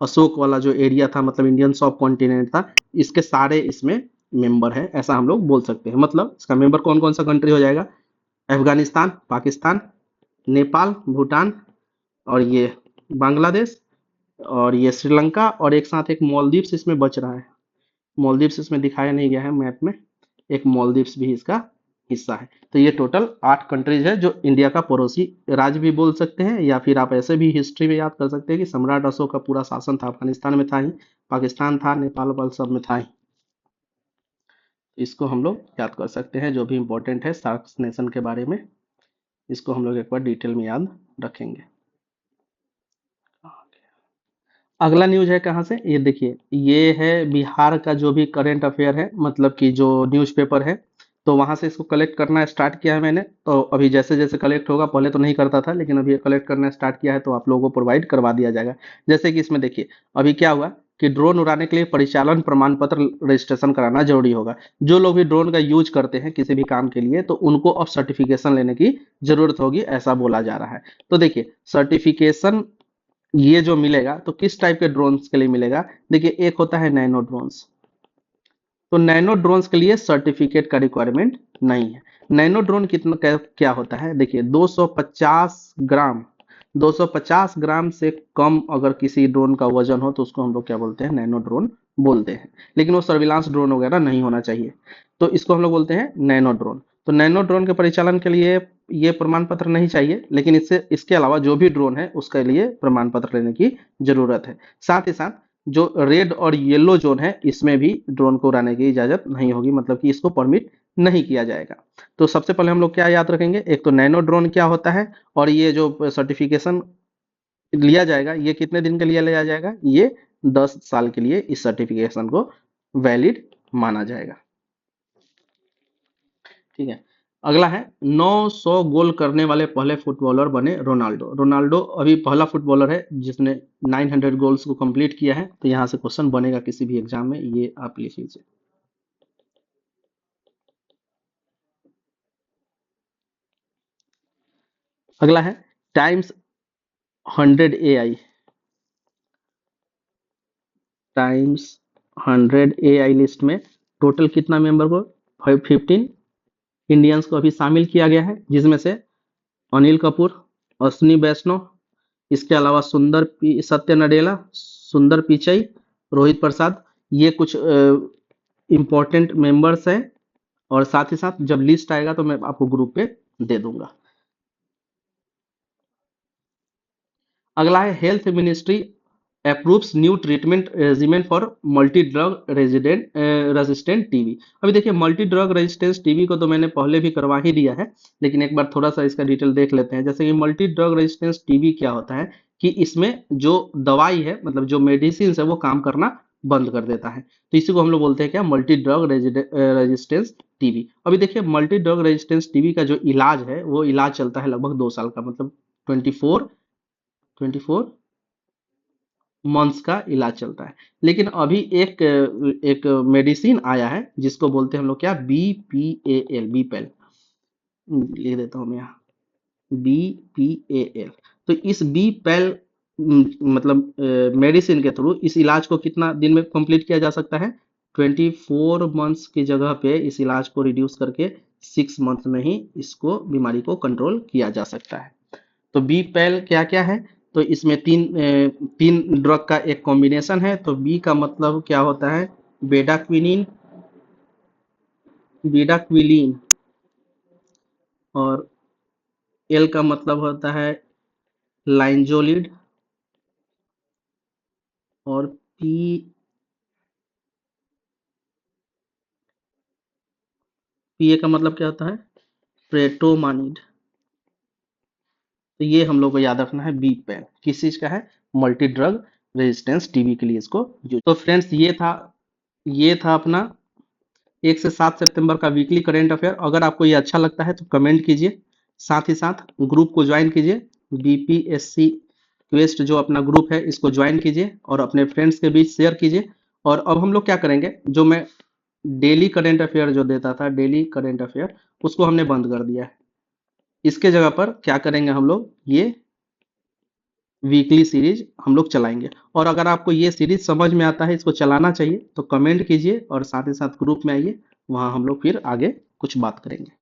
अशोक वाला जो एरिया था, मतलब इंडियन सब कॉन्टिनेंट था, इसके सारे इसमें मेंबर है, ऐसा हम लोग बोल सकते हैं। मतलब इसका मेंबर कौन कौन सा कंट्री हो जाएगा, अफगानिस्तान, पाकिस्तान, नेपाल, भूटान, और ये बांग्लादेश, और ये श्रीलंका, और एक साथ एक मालदीव्स इसमें बच रहा है। मालदीव्स इसमें दिखाया नहीं गया है मैप में, एक मालदीव्स भी इसका हिस्सा है। तो ये टोटल 8 कंट्रीज है जो इंडिया का पड़ोसी राज्य भी बोल सकते हैं, या फिर आप ऐसे भी हिस्ट्री में याद कर सकते हैं कि सम्राट अशोक का पूरा शासन था, अफगानिस्तान में था ही, पाकिस्तान था, नेपाल वाल सब में था ही। इसको हम लोग याद कर सकते हैं, जो भी इंपॉर्टेंट है सार्क नेशन के बारे में, इसको हम लोग एक बार डिटेल में याद रखेंगे। अगला न्यूज है कहाँ से, ये देखिए, ये है बिहार का जो भी करंट अफेयर है, मतलब कि जो न्यूज़पेपर है, तो वहां से इसको कलेक्ट करना स्टार्ट किया है मैंने। तो अभी जैसे जैसे कलेक्ट होगा, पहले तो नहीं करता था, लेकिन अभी कलेक्ट करना स्टार्ट किया है तो आप लोगों को प्रोवाइड करवा दिया जाएगा। जैसे कि इसमें देखिए, अभी क्या हुआ कि ड्रोन उड़ाने के लिए परिचालन प्रमाण पत्र रजिस्ट्रेशन कराना जरूरी होगा। जो लोग भी ड्रोन का यूज करते हैं किसी भी काम के लिए, तो उनको अब सर्टिफिकेशन लेने की जरूरत होगी, ऐसा बोला जा रहा है। तो देखिए, सर्टिफिकेशन ये जो मिलेगा तो किस टाइप के ड्रोन्स के लिए मिलेगा। देखिए, एक होता है नैनो ड्रोन्स। तो नैनो ड्रोन्स के लिए सर्टिफिकेट का रिक्वायरमेंट नहीं है। नैनो ड्रोन कितना क्या होता है, देखिए, 250 ग्राम, 250 ग्राम से कम अगर किसी ड्रोन का वजन हो तो उसको हम लोग क्या बोलते हैं, नैनो ड्रोन बोलते हैं। लेकिन वो सर्विलांस ड्रोन वगैरह नहीं होना चाहिए, तो इसको हम लोग बोलते हैं नैनो ड्रोन। तो नैनो ड्रोन के परिचालन के लिए ये प्रमाण पत्र नहीं चाहिए, लेकिन इसके अलावा जो भी ड्रोन है उसके लिए प्रमाण पत्र लेने की जरूरत है। साथ ही साथ जो रेड और येलो जोन है, इसमें भी ड्रोन को उड़ाने की इजाजत नहीं होगी, मतलब कि इसको परमिट नहीं किया जाएगा। तो सबसे पहले हम लोग क्या याद रखेंगे, एक तो नैनो ड्रोन क्या होता है, और ये जो सर्टिफिकेशन लिया जाएगा ये कितने दिन के लिए लिया जाएगा, ये 10 साल के लिए इस सर्टिफिकेशन को वैलिड माना जाएगा। ठीक है। अगला है, 900 गोल करने वाले पहले फुटबॉलर बने रोनाल्डो। रोनाल्डो अभी पहला फुटबॉलर है जिसने 900 गोल्स को कंप्लीट किया है। तो यहाँ से क्वेश्चन बनेगा किसी भी एग्जाम में, ये आप लिख लीजिए। अगला है, times 100 AI, times 100 AI list में टोटल कितना मेंबर को, 15 इंडियंस को अभी शामिल किया गया है, जिसमें से अनिल कपूर, अश्विनी वैष्णव, इसके अलावा सत्य नडेला, सुंदर पिचई, रोहित प्रसाद, ये कुछ इंपॉर्टेंट मेंबर्स हैं। और साथ ही साथ जब लिस्ट आएगा तो मैं आपको ग्रुप पे दे दूंगा। अगला है, health ministry approves new treatment regiment for multi drug resistant TB. अभी देखिए, मल्टी ड्रग रेजिस्टेंस टीबी को तो मैंने पहले भी करवा ही दिया है, लेकिन एक बार थोड़ा सा इसका डिटेल देख लेते हैं। जैसे कि मल्टी ड्रग रेजिस्टेंस टीबी क्या होता है, कि इसमें जो दवाई है, मतलब जो मेडिसिन है, वो काम करना बंद कर देता है। तो इसी को हम लोग बोलते हैं क्या, मल्टी ड्रग रेजिस्टेंस टीबी। अभी देखिए, मल्टी ड्रग रेजिस्टेंस टीबी का जो इलाज है, वो इलाज चलता है लगभग 2 साल का, मतलब 24 मंथ्स का इलाज चलता है। लेकिन अभी एक एक मेडिसिन आया है जिसको बोलते हैं हम लोग क्या, BPAL, बीपैल, लिख देता हूँ मैं यहाँ, BPAL। तो इस बीपैल मतलब मेडिसिन के थ्रू इस इलाज को कितना दिन में कंप्लीट किया जा सकता है, 24 मंथ्स की जगह पे इस इलाज को रिड्यूस करके 6 मंथ में ही इसको बीमारी को कंट्रोल किया जा सकता है। तो बी पैल क्या क्या है, तो इसमें तीन ड्रग का एक कॉम्बिनेशन है। तो बी का मतलब क्या होता है, बेडाक्विनिन, बीडाक्विलीन, और एल का मतलब होता है लाइंजोलिड, और पी पीए का मतलब क्या होता है, प्रेटोमानिड। तो ये हम लोग को याद रखना है, बी पैन किस चीज का है, मल्टी ड्रग रेजिस्टेंस टीबी के लिए इसको यूज। तो फ्रेंड्स, ये था अपना 1 से 7 सितंबर का वीकली करेंट अफेयर। अगर आपको ये अच्छा लगता है तो कमेंट कीजिए, साथ ही साथ ग्रुप को ज्वाइन कीजिए, BPSC क्वेस्ट जो अपना ग्रुप है इसको ज्वाइन कीजिए और अपने फ्रेंड्स के बीच शेयर कीजिए। और अब हम लोग क्या करेंगे, जो मैं डेली करेंट अफेयर जो देता था, डेली करेंट अफेयर, उसको हमने बंद कर दिया है। इसके जगह पर क्या करेंगे हम लोग, ये वीकली सीरीज हम लोग चलाएंगे। और अगर आपको ये सीरीज समझ में आता है, इसको चलाना चाहिए, तो कमेंट कीजिए और साथ ही साथ ग्रुप में आइए, वहां हम लोग फिर आगे कुछ बात करेंगे।